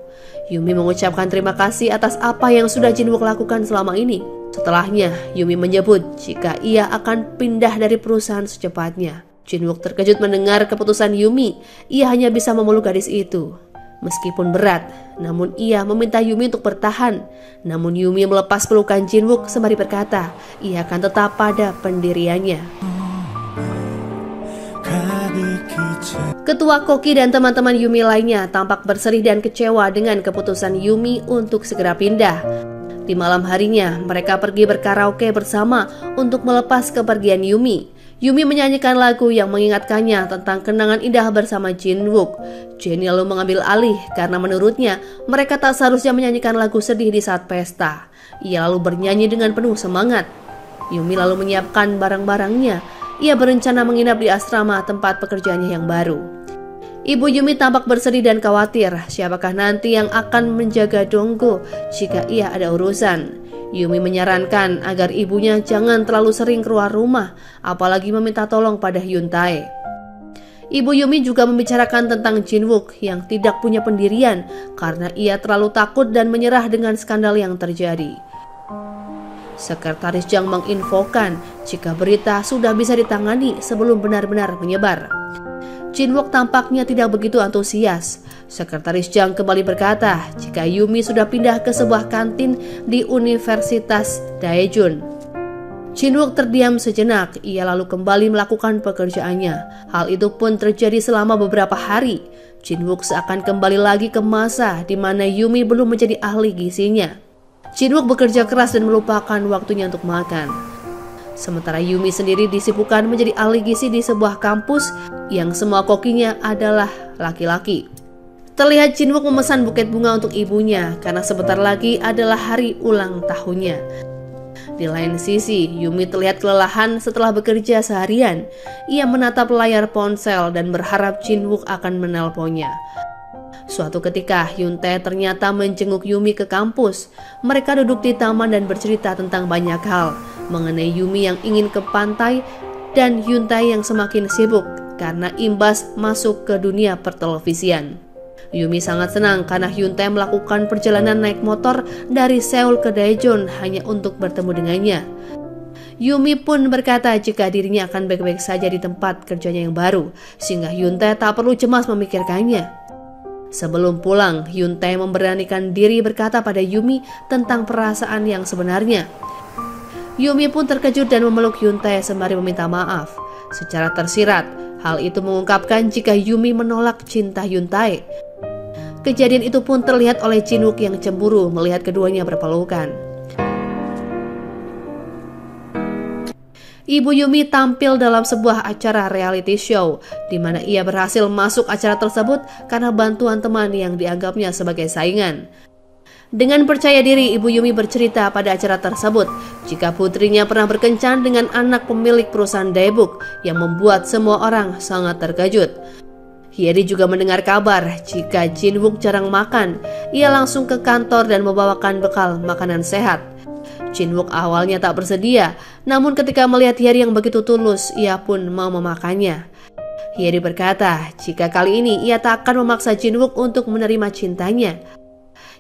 Yumi mengucapkan terima kasih atas apa yang sudah Jin Wook lakukan selama ini. Setelahnya, Yumi menyebut jika ia akan pindah dari perusahaan secepatnya. Jin Wook terkejut mendengar keputusan Yumi. Ia hanya bisa memeluk gadis itu. Meskipun berat, namun ia meminta Yumi untuk bertahan. Namun Yumi melepas pelukan Jin Wook sembari berkata, ia akan tetap pada pendiriannya. Ketua Koki dan teman-teman Yumi lainnya tampak bersedih dan kecewa dengan keputusan Yumi untuk segera pindah. Di malam harinya, mereka pergi berkaraoke bersama untuk melepas kepergian Yumi. Yumi menyanyikan lagu yang mengingatkannya tentang kenangan indah bersama Jin Wook. Jennie lalu mengambil alih karena menurutnya mereka tak seharusnya menyanyikan lagu sedih di saat pesta. Ia lalu bernyanyi dengan penuh semangat. Yumi lalu menyiapkan barang-barangnya. Ia berencana menginap di asrama tempat pekerjaannya yang baru. Ibu Yumi tampak bersedih dan khawatir siapakah nanti yang akan menjaga Donggo jika ia ada urusan. Yumi menyarankan agar ibunya jangan terlalu sering keluar rumah, apalagi meminta tolong pada Yun Tae. Ibu Yumi juga membicarakan tentang Jin Wook yang tidak punya pendirian karena ia terlalu takut dan menyerah dengan skandal yang terjadi. Sekretaris Jang menginfokan jika berita sudah bisa ditangani sebelum benar-benar menyebar. Jin Wook tampaknya tidak begitu antusias. Sekretaris Jang kembali berkata jika Yumi sudah pindah ke sebuah kantin di Universitas Daejeon. Jin Wook terdiam sejenak, ia lalu kembali melakukan pekerjaannya. Hal itu pun terjadi selama beberapa hari. Jin Wook seakan kembali lagi ke masa di mana Yumi belum menjadi ahli gizinya. Jin Wook bekerja keras dan melupakan waktunya untuk makan. Sementara Yumi sendiri disibukkan menjadi ahli gizi di sebuah kampus yang semua kokinya adalah laki-laki. Terlihat Jin Wook memesan buket bunga untuk ibunya karena sebentar lagi adalah hari ulang tahunnya. Di lain sisi, Yumi terlihat kelelahan setelah bekerja seharian. Ia menatap layar ponsel dan berharap Jin Wook akan menelponnya. Suatu ketika, Yun Tae ternyata menjenguk Yumi ke kampus. Mereka duduk di taman dan bercerita tentang banyak hal, mengenai Yumi yang ingin ke pantai dan Yun Tae yang semakin sibuk karena imbas masuk ke dunia pertelevisian. Yumi sangat senang karena Yun Tae melakukan perjalanan naik motor dari Seoul ke Daejeon hanya untuk bertemu dengannya. Yumi pun berkata jika dirinya akan baik-baik saja di tempat kerjanya yang baru, sehingga Yun Tae tak perlu cemas memikirkannya. Sebelum pulang, Yun Tae memberanikan diri berkata pada Yumi tentang perasaan yang sebenarnya. Yumi pun terkejut dan memeluk Yun Tae sembari meminta maaf. Secara tersirat, hal itu mengungkapkan jika Yumi menolak cinta Yun Tae. Kejadian itu pun terlihat oleh Jin Wook yang cemburu melihat keduanya berpelukan. Ibu Yumi tampil dalam sebuah acara reality show di mana ia berhasil masuk acara tersebut karena bantuan teman yang dianggapnya sebagai saingan. Dengan percaya diri, Ibu Yumi bercerita pada acara tersebut jika putrinya pernah berkencan dengan anak pemilik perusahaan Daebuk yang membuat semua orang sangat terkejut. Hyeri juga mendengar kabar jika Jin Wook jarang makan. Ia langsung ke kantor dan membawakan bekal makanan sehat. Jinwook awalnya tak bersedia, namun ketika melihat Hyeri yang begitu tulus, ia pun mau memakannya. Hyeri berkata jika kali ini ia tak akan memaksa Jinwook untuk menerima cintanya.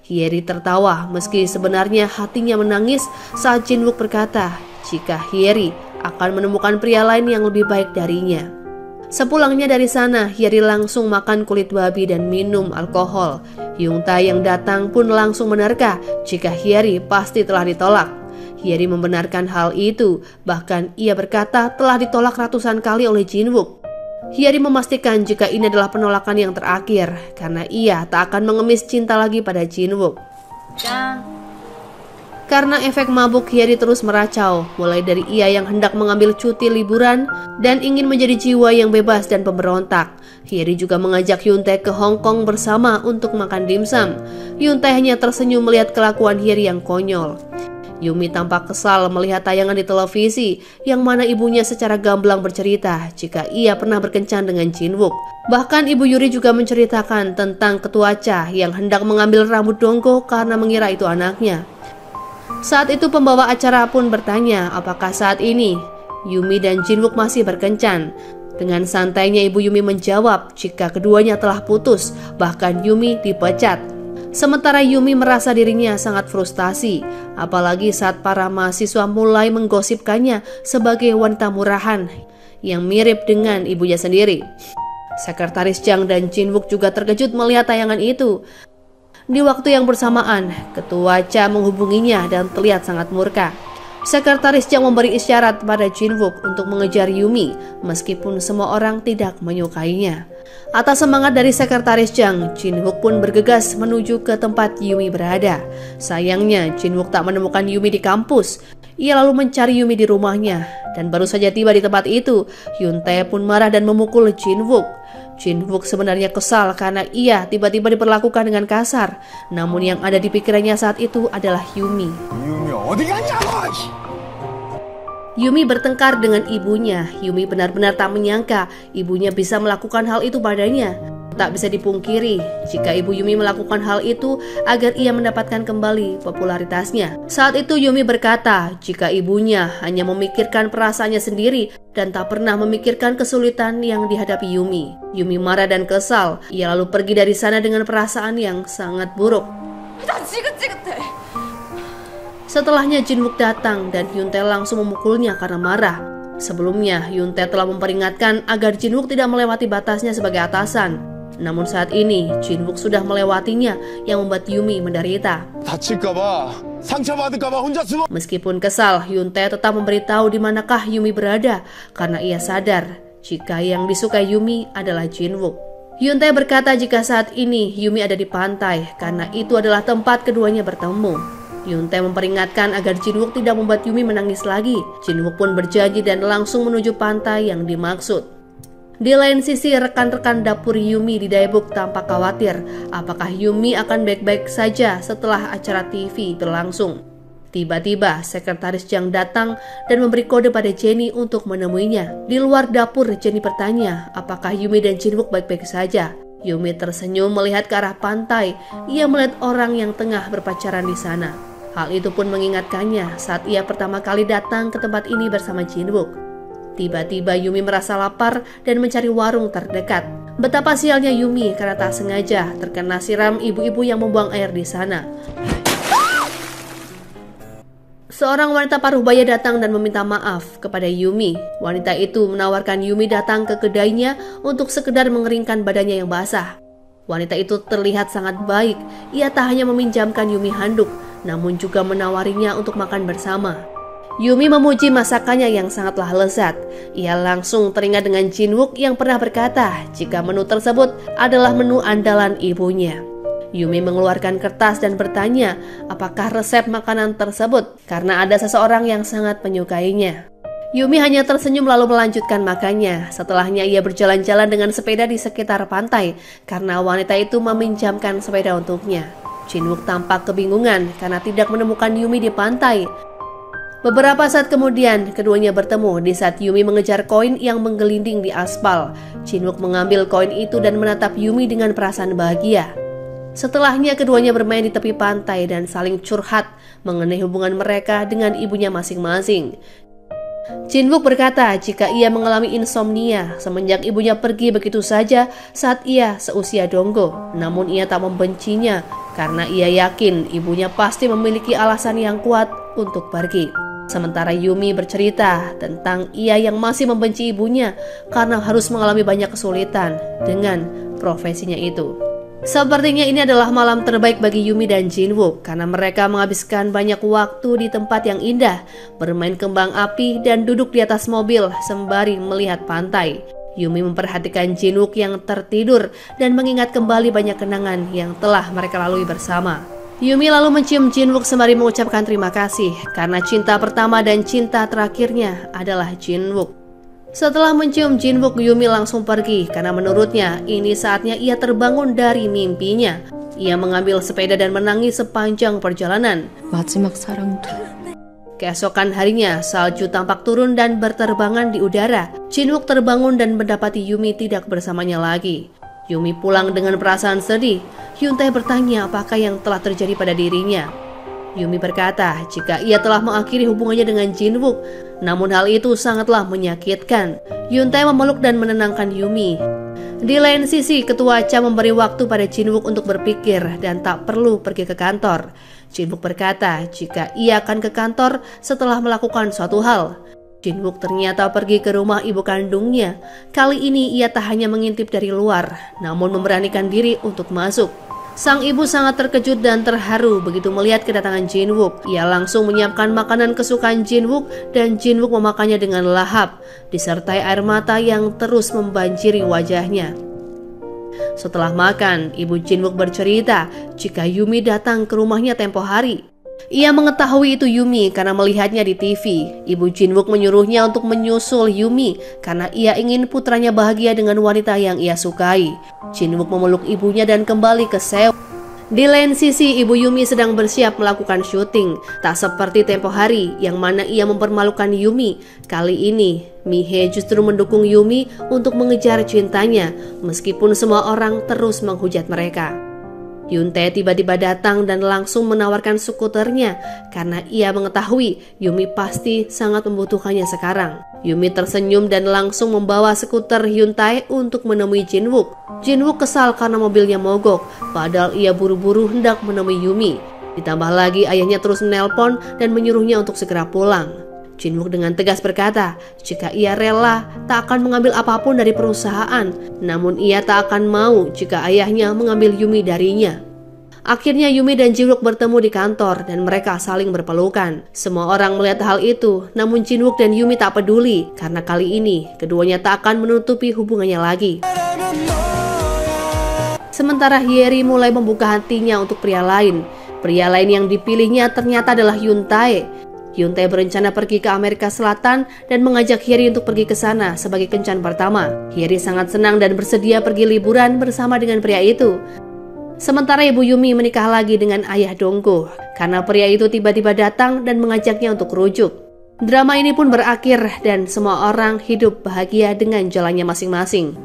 Hyeri tertawa meski sebenarnya hatinya menangis saat Jinwook berkata jika Hyeri akan menemukan pria lain yang lebih baik darinya. Sepulangnya dari sana, Hyeri langsung makan kulit babi dan minum alkohol. Hyung-tae yang datang pun langsung menerka jika Hyeri pasti telah ditolak. Hyeri membenarkan hal itu, bahkan ia berkata telah ditolak ratusan kali oleh Jinwook. Hyeri memastikan jika ini adalah penolakan yang terakhir karena ia tak akan mengemis cinta lagi pada Jinwook. Karena efek mabuk, Hyeri terus meracau, mulai dari ia yang hendak mengambil cuti liburan dan ingin menjadi jiwa yang bebas dan pemberontak. Hyeri juga mengajak Hyun-tae ke Hong Kong bersama untuk makan dimsum. Hyun-tae hanya tersenyum melihat kelakuan Hyeri yang konyol. Yumi tampak kesal melihat tayangan di televisi yang mana ibunya secara gamblang bercerita jika ia pernah berkencan dengan Jinwook. Bahkan ibu Yuri juga menceritakan tentang ketua Cha yang hendak mengambil rambut Dongko karena mengira itu anaknya. Saat itu pembawa acara pun bertanya apakah saat ini Yumi dan Jinwook masih berkencan. Dengan santainya ibu Yumi menjawab jika keduanya telah putus, bahkan Yumi dipecat. Sementara Yumi merasa dirinya sangat frustasi, apalagi saat para mahasiswa mulai menggosipkannya sebagai wanita murahan yang mirip dengan ibunya sendiri. Sekretaris Jang dan Jinwook juga terkejut melihat tayangan itu. Di waktu yang bersamaan, ketua Cha menghubunginya dan terlihat sangat murka. Sekretaris Jang memberi isyarat pada Jinwook untuk mengejar Yumi meskipun semua orang tidak menyukainya. Atas semangat dari Sekretaris Jang, Jinwook pun bergegas menuju ke tempat Yumi berada. Sayangnya Jinwook tak menemukan Yumi di kampus. Ia lalu mencari Yumi di rumahnya dan baru saja tiba di tempat itu, Hyun-tae pun marah dan memukul Jinwook. Jinwook sebenarnya kesal karena ia tiba-tiba diperlakukan dengan kasar. Namun yang ada di pikirannya saat itu adalah Yumi. Yumi bertengkar dengan ibunya. Yumi benar-benar tak menyangka ibunya bisa melakukan hal itu padanya. Tak bisa dipungkiri jika ibu Yumi melakukan hal itu agar ia mendapatkan kembali popularitasnya. Saat itu Yumi berkata jika ibunya hanya memikirkan perasaannya sendiri dan tak pernah memikirkan kesulitan yang dihadapi Yumi. Yumi marah dan kesal. Ia lalu pergi dari sana dengan perasaan yang sangat buruk. Setelahnya Jinwook datang dan Hyun-tae langsung memukulnya karena marah. Sebelumnya Hyun-tae telah memperingatkan agar Jinwook tidak melewati batasnya sebagai atasan. Namun saat ini Jinwook sudah melewatinya yang membuat Yumi menderita. Meskipun kesal, Hyun-tae tetap memberitahu di manakah Yumi berada karena ia sadar jika yang disukai Yumi adalah Jinwook. Hyun-tae berkata jika saat ini Yumi ada di pantai karena itu adalah tempat keduanya bertemu. Hyun-tae memperingatkan agar Jinwook tidak membuat Yumi menangis lagi. Jinwook pun berjanji dan langsung menuju pantai yang dimaksud. Di lain sisi, rekan-rekan dapur Yumi di Daebuk tampak khawatir apakah Yumi akan baik-baik saja setelah acara TV berlangsung. Tiba-tiba Sekretaris Jang datang dan memberi kode pada Jenny untuk menemuinya. Di luar dapur, Jenny bertanya apakah Yumi dan Jinwook baik-baik saja. Yumi tersenyum melihat ke arah pantai. Ia melihat orang yang tengah berpacaran di sana. Hal itu pun mengingatkannya saat ia pertama kali datang ke tempat ini bersama Jinwook. Tiba-tiba Yumi merasa lapar dan mencari warung terdekat. Betapa sialnya Yumi karena tak sengaja terkena siram ibu-ibu yang membuang air di sana. Seorang wanita paruh baya datang dan meminta maaf kepada Yumi. Wanita itu menawarkan Yumi datang ke kedainya untuk sekedar mengeringkan badannya yang basah. Wanita itu terlihat sangat baik. Ia tak hanya meminjamkan Yumi handuk, namun juga menawarinya untuk makan bersama. Yumi memuji masakannya yang sangatlah lezat. Ia langsung teringat dengan Jinwook yang pernah berkata jika menu tersebut adalah menu andalan ibunya. Yumi mengeluarkan kertas dan bertanya apakah resep makanan tersebut karena ada seseorang yang sangat menyukainya. Yumi hanya tersenyum lalu melanjutkan makannya. Setelahnya ia berjalan-jalan dengan sepeda di sekitar pantai karena wanita itu meminjamkan sepeda untuknya. Jinwook tampak kebingungan karena tidak menemukan Yumi di pantai. Beberapa saat kemudian, keduanya bertemu di saat Yumi mengejar koin yang menggelinding di aspal. Jinwook mengambil koin itu dan menatap Yumi dengan perasaan bahagia. Setelahnya keduanya bermain di tepi pantai dan saling curhat mengenai hubungan mereka dengan ibunya masing-masing. Jin-wook berkata jika ia mengalami insomnia semenjak ibunya pergi begitu saja saat ia seusia Donggo. Namun ia tak membencinya karena ia yakin ibunya pasti memiliki alasan yang kuat untuk pergi. Sementara Yumi bercerita tentang ia yang masih membenci ibunya karena harus mengalami banyak kesulitan dengan profesinya itu. Sepertinya ini adalah malam terbaik bagi Yumi dan Jin-wook karena mereka menghabiskan banyak waktu di tempat yang indah, bermain kembang api dan duduk di atas mobil sembari melihat pantai. Yumi memperhatikan Jin-wook yang tertidur dan mengingat kembali banyak kenangan yang telah mereka lalui bersama. Yumi lalu mencium Jin-wook sembari mengucapkan terima kasih karena cinta pertama dan cinta terakhirnya adalah Jin-wook. Setelah mencium Jin-wook, Yumi langsung pergi karena menurutnya ini saatnya ia terbangun dari mimpinya. Ia mengambil sepeda dan menangis sepanjang perjalanan. 마지막 사랑도. Keesokan harinya, salju tampak turun dan berterbangan di udara. Jin-wook terbangun dan mendapati Yumi tidak bersamanya lagi. Yumi pulang dengan perasaan sedih. Hyun-tae bertanya apakah yang telah terjadi pada dirinya. Yumi berkata jika ia telah mengakhiri hubungannya dengan Jin-wook, namun hal itu sangatlah menyakitkan. Hyun-tae memeluk dan menenangkan Yumi. Di lain sisi, ketua Cha memberi waktu pada Jin-wook untuk berpikir dan tak perlu pergi ke kantor. Jin-wook berkata jika ia akan ke kantor setelah melakukan suatu hal. Jin-wook ternyata pergi ke rumah ibu kandungnya. Kali ini ia tak hanya mengintip dari luar, namun memberanikan diri untuk masuk. Sang ibu sangat terkejut dan terharu begitu melihat kedatangan Jin-wook. Ia langsung menyiapkan makanan kesukaan Jin-wook dan Jin-wook memakannya dengan lahap, disertai air mata yang terus membanjiri wajahnya. Setelah makan, ibu Jin-wook bercerita jika Yumi datang ke rumahnya tempo hari. Ia mengetahui itu Yumi karena melihatnya di TV. Ibu Jin-wook menyuruhnya untuk menyusul Yumi karena ia ingin putranya bahagia dengan wanita yang ia sukai. Jin-wook memeluk ibunya dan kembali ke Seoul. Di lain sisi, ibu Yumi sedang bersiap melakukan syuting. Tak seperti tempo hari yang mana ia mempermalukan Yumi. Kali ini, Mihae justru mendukung Yumi untuk mengejar cintanya meskipun semua orang terus menghujat mereka. Hyun-tae tiba-tiba datang dan langsung menawarkan skuternya karena ia mengetahui Yumi pasti sangat membutuhkannya sekarang. Yumi tersenyum dan langsung membawa skuter Hyun-tae untuk menemui Jin-wook. Jin-wook kesal karena mobilnya mogok, padahal ia buru-buru hendak menemui Yumi. Ditambah lagi ayahnya terus menelpon dan menyuruhnya untuk segera pulang. Jin-wook dengan tegas berkata jika ia rela tak akan mengambil apapun dari perusahaan, namun ia tak akan mau jika ayahnya mengambil Yumi darinya. Akhirnya Yumi dan Jin-wook bertemu di kantor dan mereka saling berpelukan. Semua orang melihat hal itu, namun Jin-wook dan Yumi tak peduli karena kali ini keduanya tak akan menutupi hubungannya lagi. Sementara Hyeri mulai membuka hatinya untuk pria lain. Pria lain yang dipilihnya ternyata adalah Hyun-tae. Hyun-tae berencana pergi ke Amerika Selatan dan mengajak Hyeri untuk pergi ke sana sebagai kencan pertama. Hyeri sangat senang dan bersedia pergi liburan bersama dengan pria itu. Sementara ibu Yumi menikah lagi dengan ayah Donggo karena pria itu tiba-tiba datang dan mengajaknya untuk rujuk. Drama ini pun berakhir dan semua orang hidup bahagia dengan jalannya masing-masing.